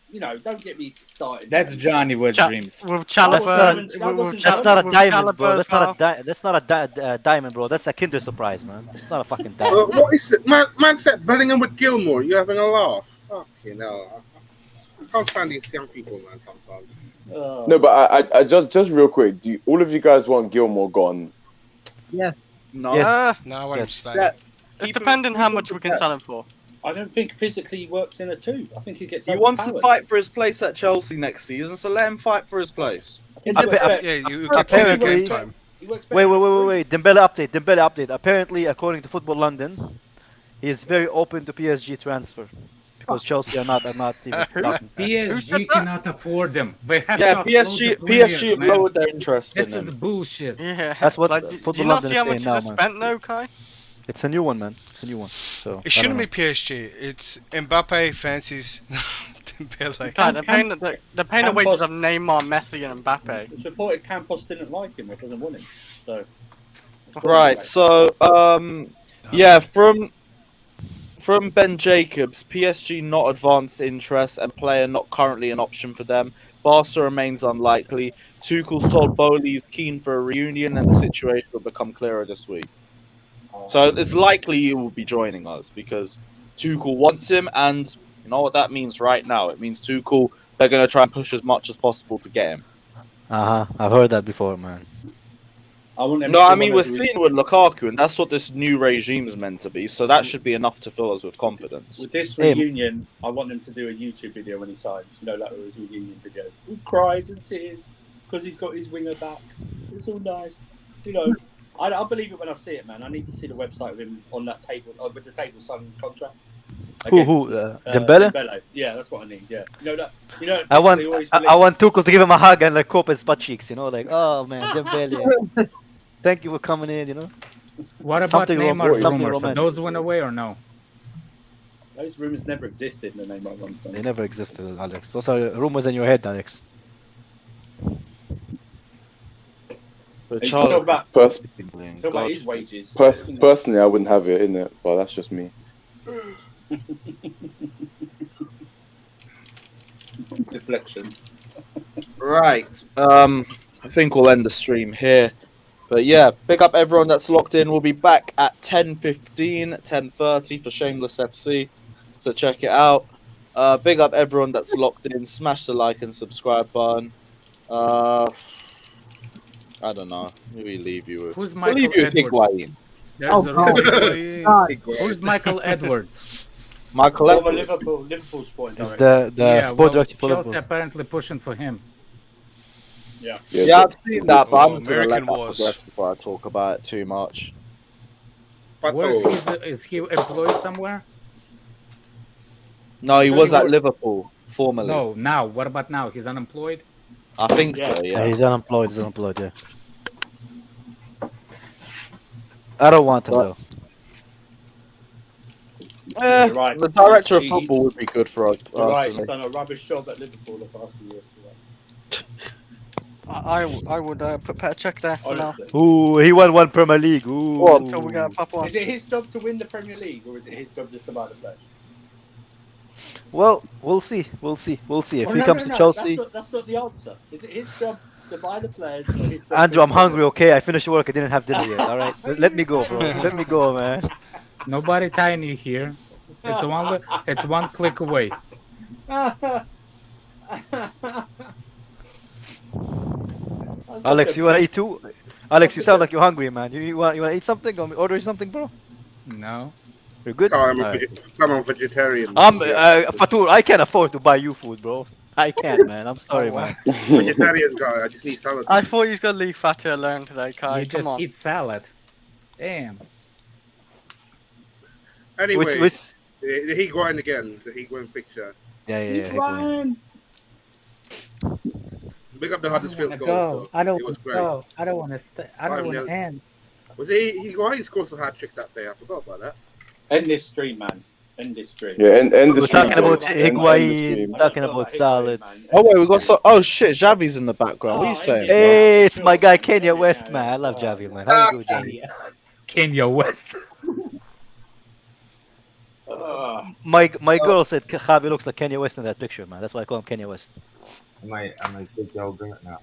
get me started.
That's Johnny with dreams.
With
That wasn't
Chalobah,
German-
with
That's not a
with
diamond, bro.
Chalobah
That's
as
not
well.
that's not a diamond, bro. That's a Kinder Surprise, man. It's not a fucking diamond.
What is it? Man said Bellingham with Gilmore. You having a laugh? Fucking hell. I can't stand these young people, man, sometimes.
No, but I just real quick. Do all of you guys want Gilmore gone?
Yes.
No.
Yes.
No, I want him to stay.
Yeah.
It's depending how much we can sell him for.
I don't think physically he works in a two. I think he gets.
He wants to
overpowered.
fight for his place at Chelsea next season, so let him fight for his place.
I think he works better.
Yeah, you
Apparently-
give him game time.
He works better
Wait. Dembele update. Apparently, according to Football London, he is very open to PSG transfer because Chelsea are not even talking.
PSG cannot afford them. They have
Yeah,
to offload
PSG
the player,
have
man.
lowered their interest in
This is
him.
bullshit.
Yeah.
That's what
Like, do
Football
you not
London
see how
is
much
saying
he's
now, man.
spent though, Kai?
It's a new one, man. It's a new one. So
It shouldn't be PSG. It's Mbappe fancies Dembele.
Kai, they're paying the wages
Campos-
of Neymar, Messi, and Mbappe.
It's reported Campos didn't like him or doesn't want him. So.
Right, so yeah, from Ben Jacobs, PSG not advanced interest and player not currently an option for them. Barca remains unlikely. Tuchel's told Bowley he's keen for a reunion and the situation will become clearer this week. So it's likely he will be joining us because Tuchel wants him, and you know what that means right now? It means Tuchel, they're going to try and push as much as possible to get him.
I've heard that before, man.
No, I mean, we're seeing with Lukaku, and that's what this new regime is meant to be, so that should be enough to fill us with confidence.
With this reunion, I want him to do a YouTube video when he signs. You know, like those reunion videos. He cries and tears because he's got his winger back. It's all nice. You know, I believe it when I see it, man. I need to see the website of him on that table, with the table signing contract.
Who? Dembele?
Dembele. Yeah, that's what I need. Yeah, you know.
I want
they always
I want Tuchel to give him a hug and like cope his butt cheeks, you know, like oh man, Dembele. Thank you for coming in, you know.
What about
Something
Neymar's
something
rumors? Are
romantic.
those went away or no?
Those rumors never existed in the Neymar ones.
They never existed, Alex. Those are rumors in your head, Alex.
But
Hey,
Charles,
talk about-
Pers-
Talk about his wages.
personally, I wouldn't have it in it, but that's just me.
Deflection.
Right. I think we'll end the stream here. But yeah, big up everyone that's locked in. We'll be back at 10:15, 10:30 for Shameless FC. So check it out. Big up everyone that's locked in. Smash the like and subscribe button. I don't know. Who we leave you with?
Who's
We'll
Michael
leave you with
Edwards?
Higuain.
There's
Oh,
a
God.
rumor.
God.
Who's Michael Edwards?
Michael
Former
Edwards.
Liverpool point.
It's
director.
the
Yeah,
sport
well,
director for
Chelsea
Liverpool.
apparently pushing for him.
Yeah.
Yeah, I've seen that, but I'm just gonna let
American
that
Wars.
progress before I talk about it too much.
Where's is he employed somewhere?
No, he
Does
was
he
at
work-
Liverpool formerly.
No, now. What about now? He's unemployed?
I think
Yeah.
so.
Yeah,
Yeah.
he's unemployed. Yeah. I don't want him though.
Eh,
You're right.
the director of
He-
football would be good for us.
You're right.
personally.
He's done a rubbish job at Liverpool the past few years.
I would put a check there for now.
Honestly.
Ooh, he won one Premier League. Ooh.
Until we get a pop one.
Is it his job to win the Premier League, or is it his job just to buy the players?
Well, we'll see. If
Well,
he
no,
comes
no,
to
no,
Chelsea,
That's not the answer. Is it his job to buy the players? Or his job
Andrew,
to
I'm
win the
hungry. Okay, I finished work. I didn't have dinner yet. All right, let me go, bro. Let me go, man.
Nobody tiny here. It's one click away.
Alex, you wanna eat too? Alex, you sound like you're hungry, man. You wanna eat something? Or order something, bro?
No.
You're good.
I'm
Alright.
a vegetarian.
Fatur, I can't afford to buy you food, bro. I can't, man. I'm sorry, man.
Vegetarian guy. I just need salad.
I thought you was gonna leave Fatih alone today, Kai.
You
Come
just
on.
eat salad. Damn.
Anyway,
Which-
the Higuain again. The Higuain picture.
Yeah.
Ryan.
Big up the Huddersfield goals. though.
I don't
It was
want to
great.
go. I don't want to stay. I don't want to end.
Was it Higuain scores a hat trick that day? I forgot about that.
End this stream, man. End this stream.
Yeah, end the
We're
stream.
talking about
End the
Higuain,
stream.
talking about salads.
Oh wait, we got so. Oh shit, Xavi's in the background. What are you saying?
Hey, it's my guy Kenya West, man. I love Javi, man. How you doing, Javi?
Kenya West.
My girl said Javi looks like Kanye West in that picture, man. That's why I call him Kanye West.
I might take your bring it now.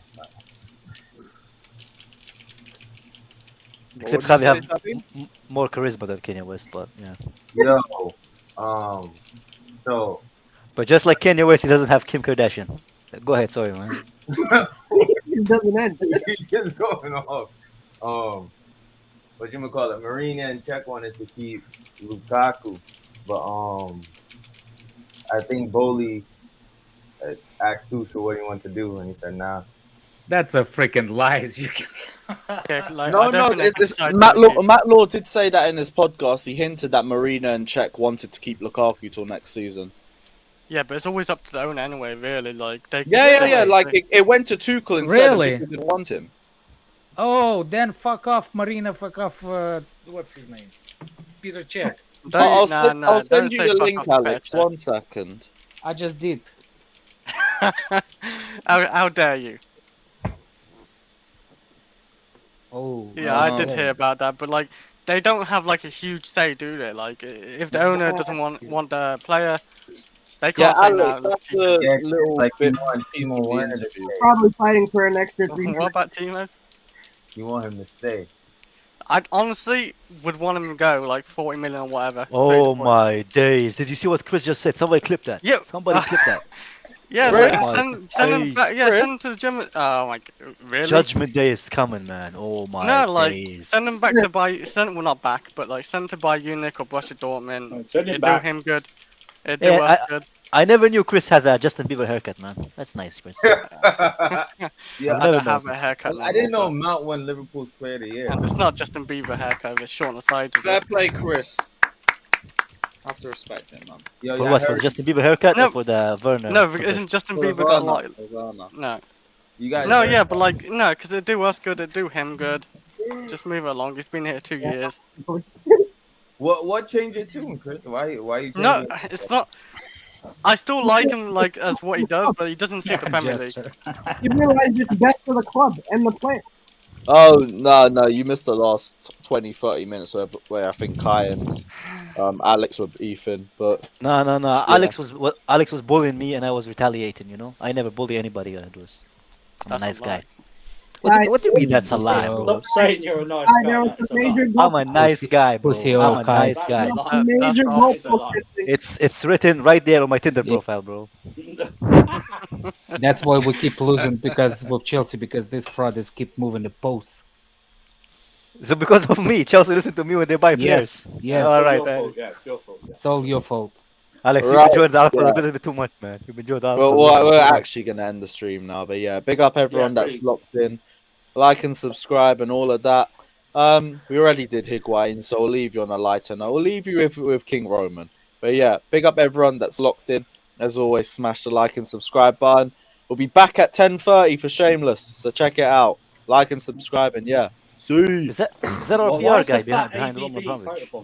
Except
What would
Javi
you
have
say, Javi?
more charisma than Kanye West, but yeah.
Yo, so
But just like Kanye West, he doesn't have Kim Kardashian. Go ahead, sorry, man.
It doesn't end.
he's just going off. What you call it? Marina and Czech wanted to keep Lukaku, but I think Boli asked Susha what he wanted to do, and he said nah.
That's a freaking lies. You can.
No, it's Matt Law did say that in his podcast. He hinted that Marina and Czech wanted to keep Lukaku till next season.
Yeah, but it's always up to their own anyway, really. Like they.
Yeah. Like it went to Tuchel and
Really?
said Tuchel didn't want him.
Oh, then fuck off, Marina. Fuck off. What's his name? Peter Cech.
I'll send you the link, Alex. 1 second.
I just did.
How dare you?
Oh.
Yeah, I did hear about that, but like they don't have like a huge say, do they? Like if the owner doesn't want the player, they can't say no.
That's a little
like
bit
Timo wanted to stay.
Probably fighting for an extra 3
What about Timo?
You want him to stay.
I honestly would want him to go like 40 million or whatever.
Oh my days! Did you see what Chris just said? Somebody clip that.
Yeah.
Somebody clip that.
Yeah,
Really?
like, send him back. Yeah, send him to the gym. Oh my god, really?
Judgment Day is coming, man. Oh my
No, like
days.
send him back to buy. Well, not back, but like send him to Bayern Munich or Borussia Dortmund.
Send him
It'd
back.
do him good. It'd do
Yeah,
us good.
I never knew Chris has a Justin Bieber haircut, man. That's nice, Chris.
Yeah,
I don't have a haircut.
I didn't know Mount won Liverpool's Player of the Year.
And it's not Justin Bieber haircut. It's short on the sides.
Fair play, Chris. I have to respect him, man.
Yo,
For what? For the Justin Bieber haircut
No.
or for the Werner?
No,
for
isn't Justin
for
Bieber got
Varane.
like no?
You guys
No,
heard-
yeah, but like no, because it'd do us good. It'd do him good. Just move it along. He's been here 2 years.
What changed your tune, Chris? Why you?
No,
changing it?
it's not. I still like him like as what he does, but he doesn't suit the Premier League.
You realize it's best for the club and the player.
Oh, no, you missed the last 20, 30 minutes where I think Kai and Alex were beefing, but...
No.
Yeah.
Alex was bullying me and I was retaliating, you know? I never bully anybody. I'm a
That's
nice
a lie.
guy. What do you mean that's a lie, bro?
Stop saying you're a nice
I
guy.
know
That's
it's
a
a major
lie.
goal.
I'm a nice guy, bro.
Pussy
I'm a
old guy.
nice guy.
Major
That's
goal
obvious a lie.
It's written right there on my Tinder profile, bro.
That's why we keep losing because with Chelsea, because these frauders keep moving the posts.
So because of me, Chelsea listen to me when they buy players.
Yes.
All
It's
right,
your
man.
fault, yeah, it's your fault. Yeah.
It's all your fault.
Alex,
Right,
you've enjoyed the alcohol
yeah.
a little bit too much, man. You've enjoyed the
Well,
alcohol.
we're actually going to end the stream now, but yeah, big up everyone
Yeah,
that's
please.
locked in. Like and subscribe and all of that. We already did Higuain, so we'll leave you on a lighter note. We'll leave you with King Roman. But yeah, big up everyone that's locked in. As always, smash the like and subscribe button. We'll be back at 10:30 for Shameless, so check it out. Like and subscribe, and yeah, see.
Is that our
Well, why
PR
is the
guy
fat
behind Roman
ABB
Abramovich?
photobomb?